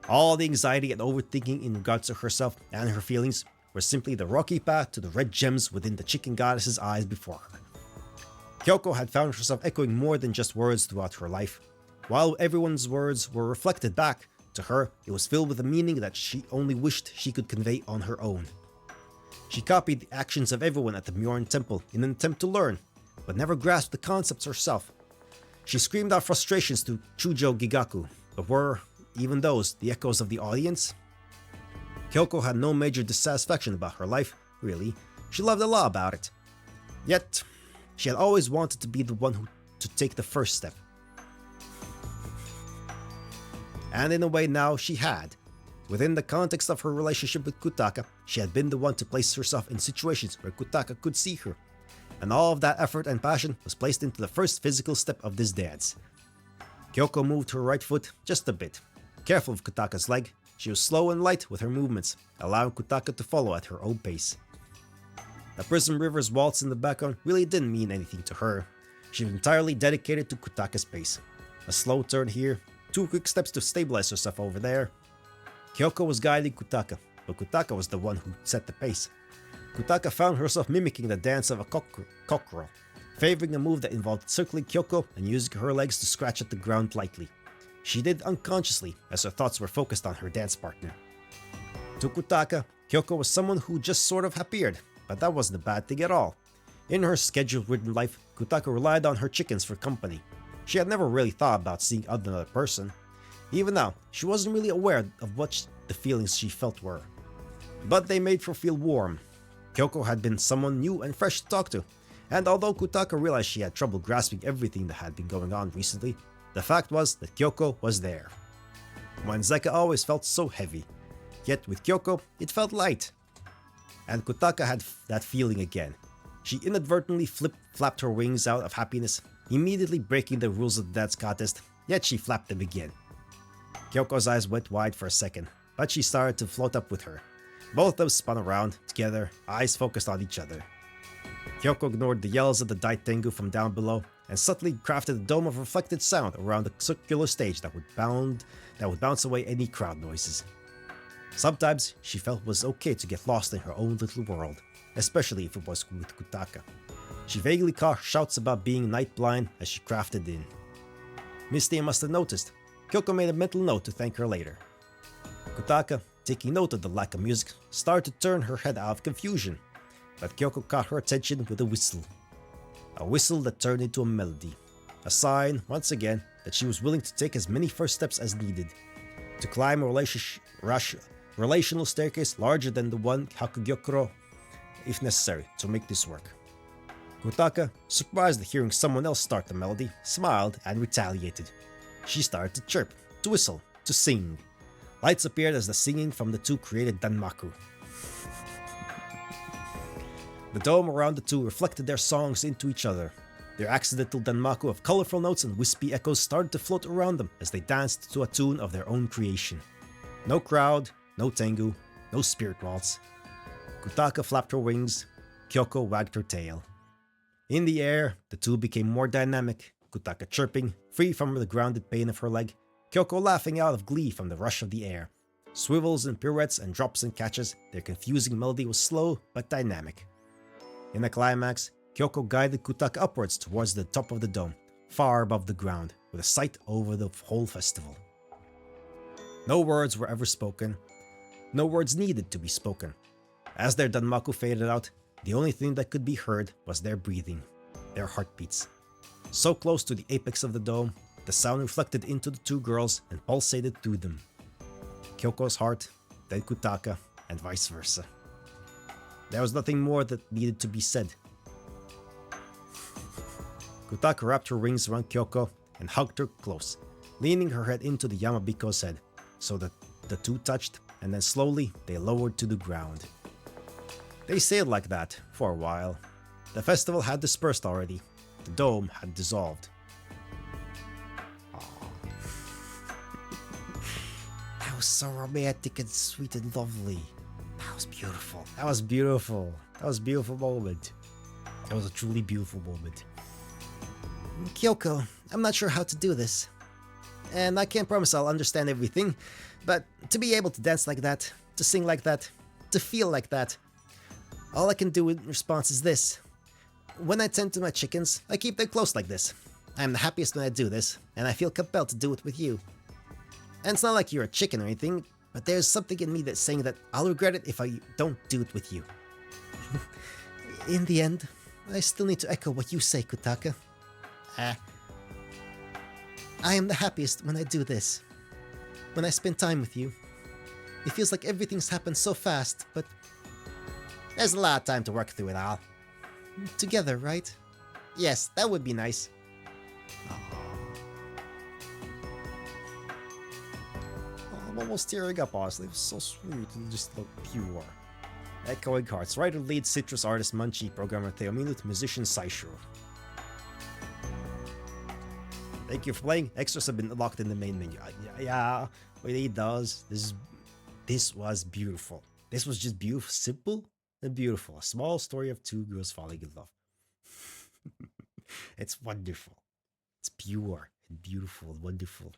[SPEAKER 1] All the anxiety and overthinking in regards to herself and her feelings were simply the rocky path to the red gems within the chicken goddess's eyes before her. Kyoko had found herself echoing more than just words throughout her life. While everyone's words were reflected back, to her it was filled with a meaning that she only wished she could convey on her own. She copied the actions of everyone at the Myoran Temple in an attempt to learn, but never grasped the concepts herself. She screamed out frustrations to Chujo Gigaku, but were, even those, the echoes of the audience? Kyoko had no major dissatisfaction about her life, really. She loved a lot about it. Yet, she had always wanted to be the one to take the first step. And in a way now she had. Within the context of her relationship with Kutaka, she had been the one to place herself in situations where Kutaka could see her. And all of that effort and passion was placed into the first physical step of this dance. Kyoko moved her right foot just a bit. Careful of Kutaka's leg, she was slow and light with her movements, allowing Kutaka to follow at her own pace. The Prism River's waltz in the background really didn't mean anything to her. She was entirely dedicated to Kutaka's pace. A slow turn here, 2 quick steps to stabilize herself over there. Kyoko was guiding Kutaka, but Kutaka was the one who set the pace. Kutaka found herself mimicking the dance of a cockerel, favoring a move that involved circling Kyoko and using her legs to scratch at the ground lightly. She did unconsciously, as her thoughts were focused on her dance partner. To Kutaka, Kyoko was someone who just sort of appeared, but that wasn't a bad thing at all. In her schedule-ridden life, Kutaka relied on her chickens for company. She had never really thought about seeing another person. Even now, she wasn't really aware of what the feelings she felt were. But they made her feel warm. Kyoko had been someone new and fresh to talk to, and although Kutaka realized she had trouble grasping everything that had been going on recently, the fact was that Kyoko was there. When Zeka always felt so heavy, yet with Kyoko, it felt light. And Kutaka had that feeling again. She inadvertently flapped her wings out of happiness, immediately breaking the rules of the dance contest, yet she flapped them again. Kyoko's eyes went wide for a second, but she started to float up with her. Both of them spun around, together, eyes focused on each other. Kyoko ignored the yells of the Daitengu from down below, and subtly crafted a dome of reflected sound around the circular stage that would bounce away any crowd noises. Sometimes she felt it was okay to get lost in her own little world, especially if it was with Kutaka. She vaguely caught shouts about being night blind as she crafted in. Misty must have noticed. Kyoko made a mental note to thank her later. Kutaka, taking note of the lack of music, started to turn her head out of confusion, but Kyoko caught her attention with a whistle. A whistle that turned into a melody. A sign, once again, that she was willing to take as many first steps as needed. To climb a relational staircase larger than the one Hakugyokuro, if necessary, to make this work. Kutaka, surprised at hearing someone else start the melody, smiled and retaliated. She started to chirp, to whistle, to sing. Lights appeared as the singing from the two created Danmaku. The dome around the two reflected their songs into each other. Their accidental Danmaku of colorful notes and wispy echoes started to float around them as they danced to a tune of their own creation. No crowd, no Tengu, no spirit waltz. Kutaka flapped her wings, Kyoko wagged her tail. In the air, the two became more dynamic, Kutaka chirping, free from the grounded pain of her leg, Kyoko laughing out of glee from the rush of the air. Swivels and pirouettes and drops and catches, their confusing melody was slow but dynamic. In the climax, Kyoko guided Kutaka upwards towards the top of the dome, far above the ground, with a sight over the whole festival. No words were ever spoken. No words needed to be spoken. As their Danmaku faded out, the only thing that could be heard was their breathing, their heartbeats. So close to the apex of the dome, the sound reflected into the two girls and pulsated through them. Kyoko's heart, then Kutaka, and vice versa. There was nothing more that needed to be said. Kutaka wrapped her wings around Kyoko and hugged her close, leaning her head into the Yamabiko's head, so that the two touched, and then slowly they lowered to the ground. They sailed like that for a while. The festival had dispersed already. The dome had dissolved. That was so romantic and sweet and lovely. That was beautiful. That was beautiful. That was a beautiful moment. That was a truly beautiful moment. Kyoko, I'm not sure how to do this. And I can't promise I'll understand everything, but to be able to dance like that, to sing like that, to feel like that, all I can do in response is this. When I tend to my chickens, I keep them close like this. I'm the happiest when I do this, and I feel compelled to do it with you. And it's not like you're a chicken or anything, but there's something in me that's saying that I'll regret it if I don't do it with you. In the end, I still need to echo what you say, Kutaka. I am the happiest when I do this. When I spend time with you. It feels like everything's happened so fast, but there's a lot of time to work through it all. Together, right? Yes, that would be nice. I'm almost tearing up, honestly. It was so sweet and just look pure. Echoing Hearts. Writer, lead, citrus artist, Munchie, programmer, Theo Minute, musician, Saisho. Thank you for playing. Extras have been locked in the main menu. Yeah, what he does. This was beautiful. This was just beautiful, simple and beautiful. A small story of two girls falling in love. It's wonderful. It's pure and beautiful and wonderful.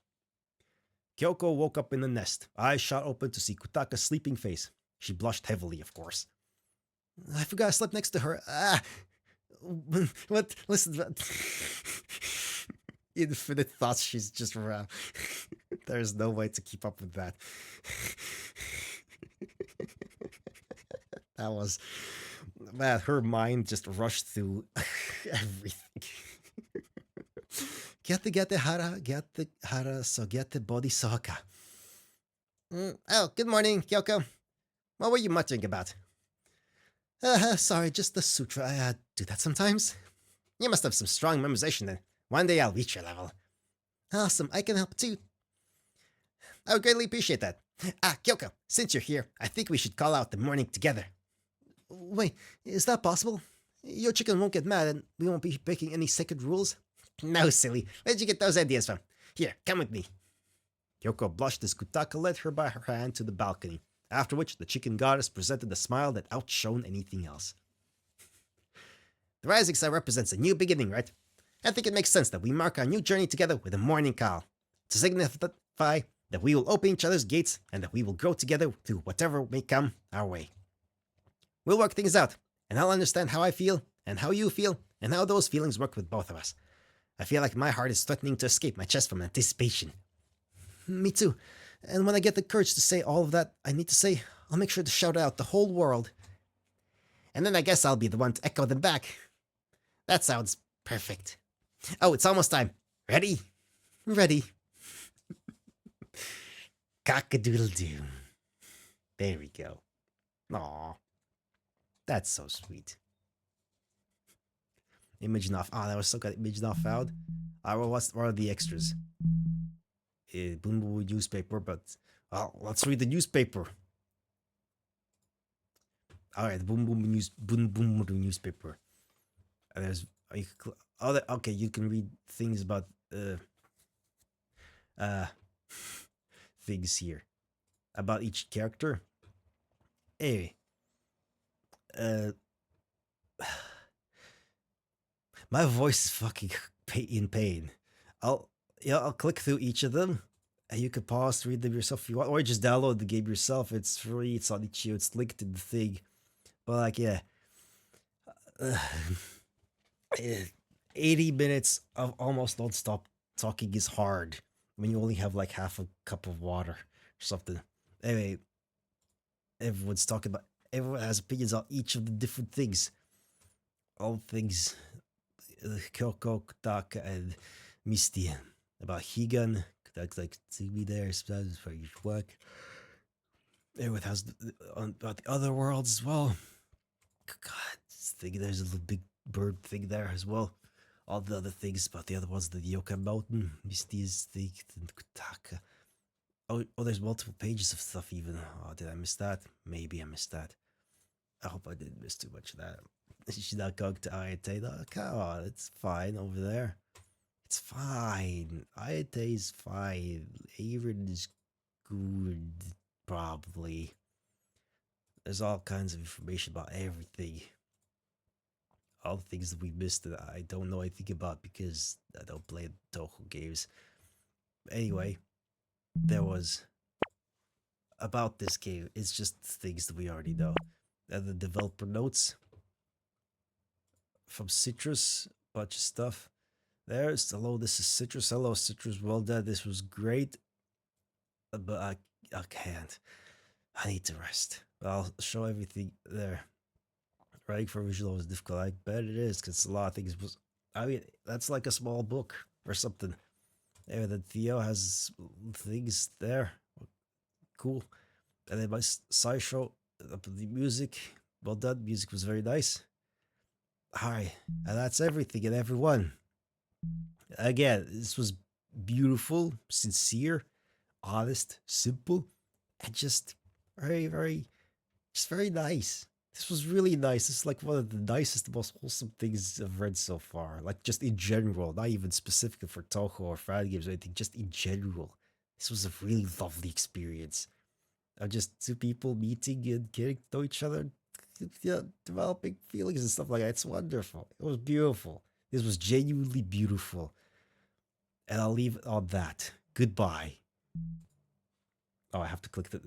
[SPEAKER 1] Kyoko woke up in the nest, eyes shot open to see Kutaka's sleeping face. She blushed heavily, of course. I forgot I slept next to her. What? Listen. Infinite thoughts she's just around. There's no way to keep up with that. That was... Man, her mind just rushed through everything. Gete hara, so gete bodhisoka. Oh, good morning, Kyoko. What were you muttering about? Sorry, just the sutra. I do that sometimes. You must have some strong memorization then. One day I'll reach your level. Awesome, I can help too. I would greatly appreciate that. Kyoko, since you're here, I think we should call out the morning together. Wait, is that possible? Your chicken won't get mad and we won't be breaking any sacred rules? No, silly. Where'd you get those ideas from? Here, come with me. Kyoko blushed as Kutaka led her by her hand to the balcony, after which the chicken goddess presented a smile that outshone anything else. The rising sun represents a new beginning, right? I think it makes sense that we mark our new journey together with a morning call, to signify that we will open each other's gates and that we will grow together through whatever may come our way. We'll work things out, and I'll understand how I feel, and how you feel, and how those feelings work with both of us. I feel like my heart is threatening to escape my chest from anticipation. Me too. And when I get the courage to say all of that I need to say, I'll make sure to shout out the whole world. And then I guess I'll be the one to echo them back. That sounds perfect. Oh, it's almost time. Ready? Ready. Cock-a-doodle-doo. There we go. Aw. That's so sweet. Image not... that was so good. Image not found. What are the extras? Boom Boom newspaper, but... let's read the newspaper. Alright, Boom Boom newspaper. There's... okay, you can read things about... things here. About each character. Anyway. My voice is fucking in pain. I'll click through each of them, and you can pause to read them yourself if you want, or just download the game yourself. It's free. It's on itch.io. It's linked in the thing. But like, yeah, 80 minutes of almost non-stop talking is hard when you only have like half a cup of water or something. Anyway, everyone's talking about. Everyone has opinions on each of the different things. All things. Kyoko, Kutaka, and Misty about Higan. Kutaka's like, see me there, sometimes for your work. Everyone has about the other worlds as well. God, there's a little big bird thing there as well. All the other things about the other ones, the Yoka Mountain, Misty's thing, and Kutaka. Oh, there's multiple pages of stuff even. Oh, did I miss that? Maybe I missed that. I hope I didn't miss too much of that. She's not going to Ayate. No, come on, it's fine over there. It's fine. Ayate is fine. Aaron is good, probably. There's all kinds of information about everything. All the things that we missed that I don't know anything about because I don't play Touhou games. Anyway, there was... About this game, it's just things that we already know. And the developer notes from Citrus, bunch of stuff. There's hello, this is Citrus. Hello, Citrus. Well done. This was great, but I can't. I need to rest. I'll show everything there. Writing for visual is difficult. I bet it is because a lot of things was. I mean, that's like a small book or something. Anyway, then Theo has things there. Cool. And then my sideshow, the music. Well done. Music was very nice. Hi, and that's everything and everyone. Again, this was beautiful, sincere, honest, simple, and just very, very nice. This was really nice. This is like one of the nicest, most wholesome things I've read so far. Like just in general, not even specifically for Touhou or fan games or anything, just in general. This was a really lovely experience of just two people meeting and getting to know each other, yeah, developing feelings and stuff like that. It's wonderful. It was beautiful. This was genuinely beautiful. And I'll leave it on that. Goodbye. Oh, I have to click the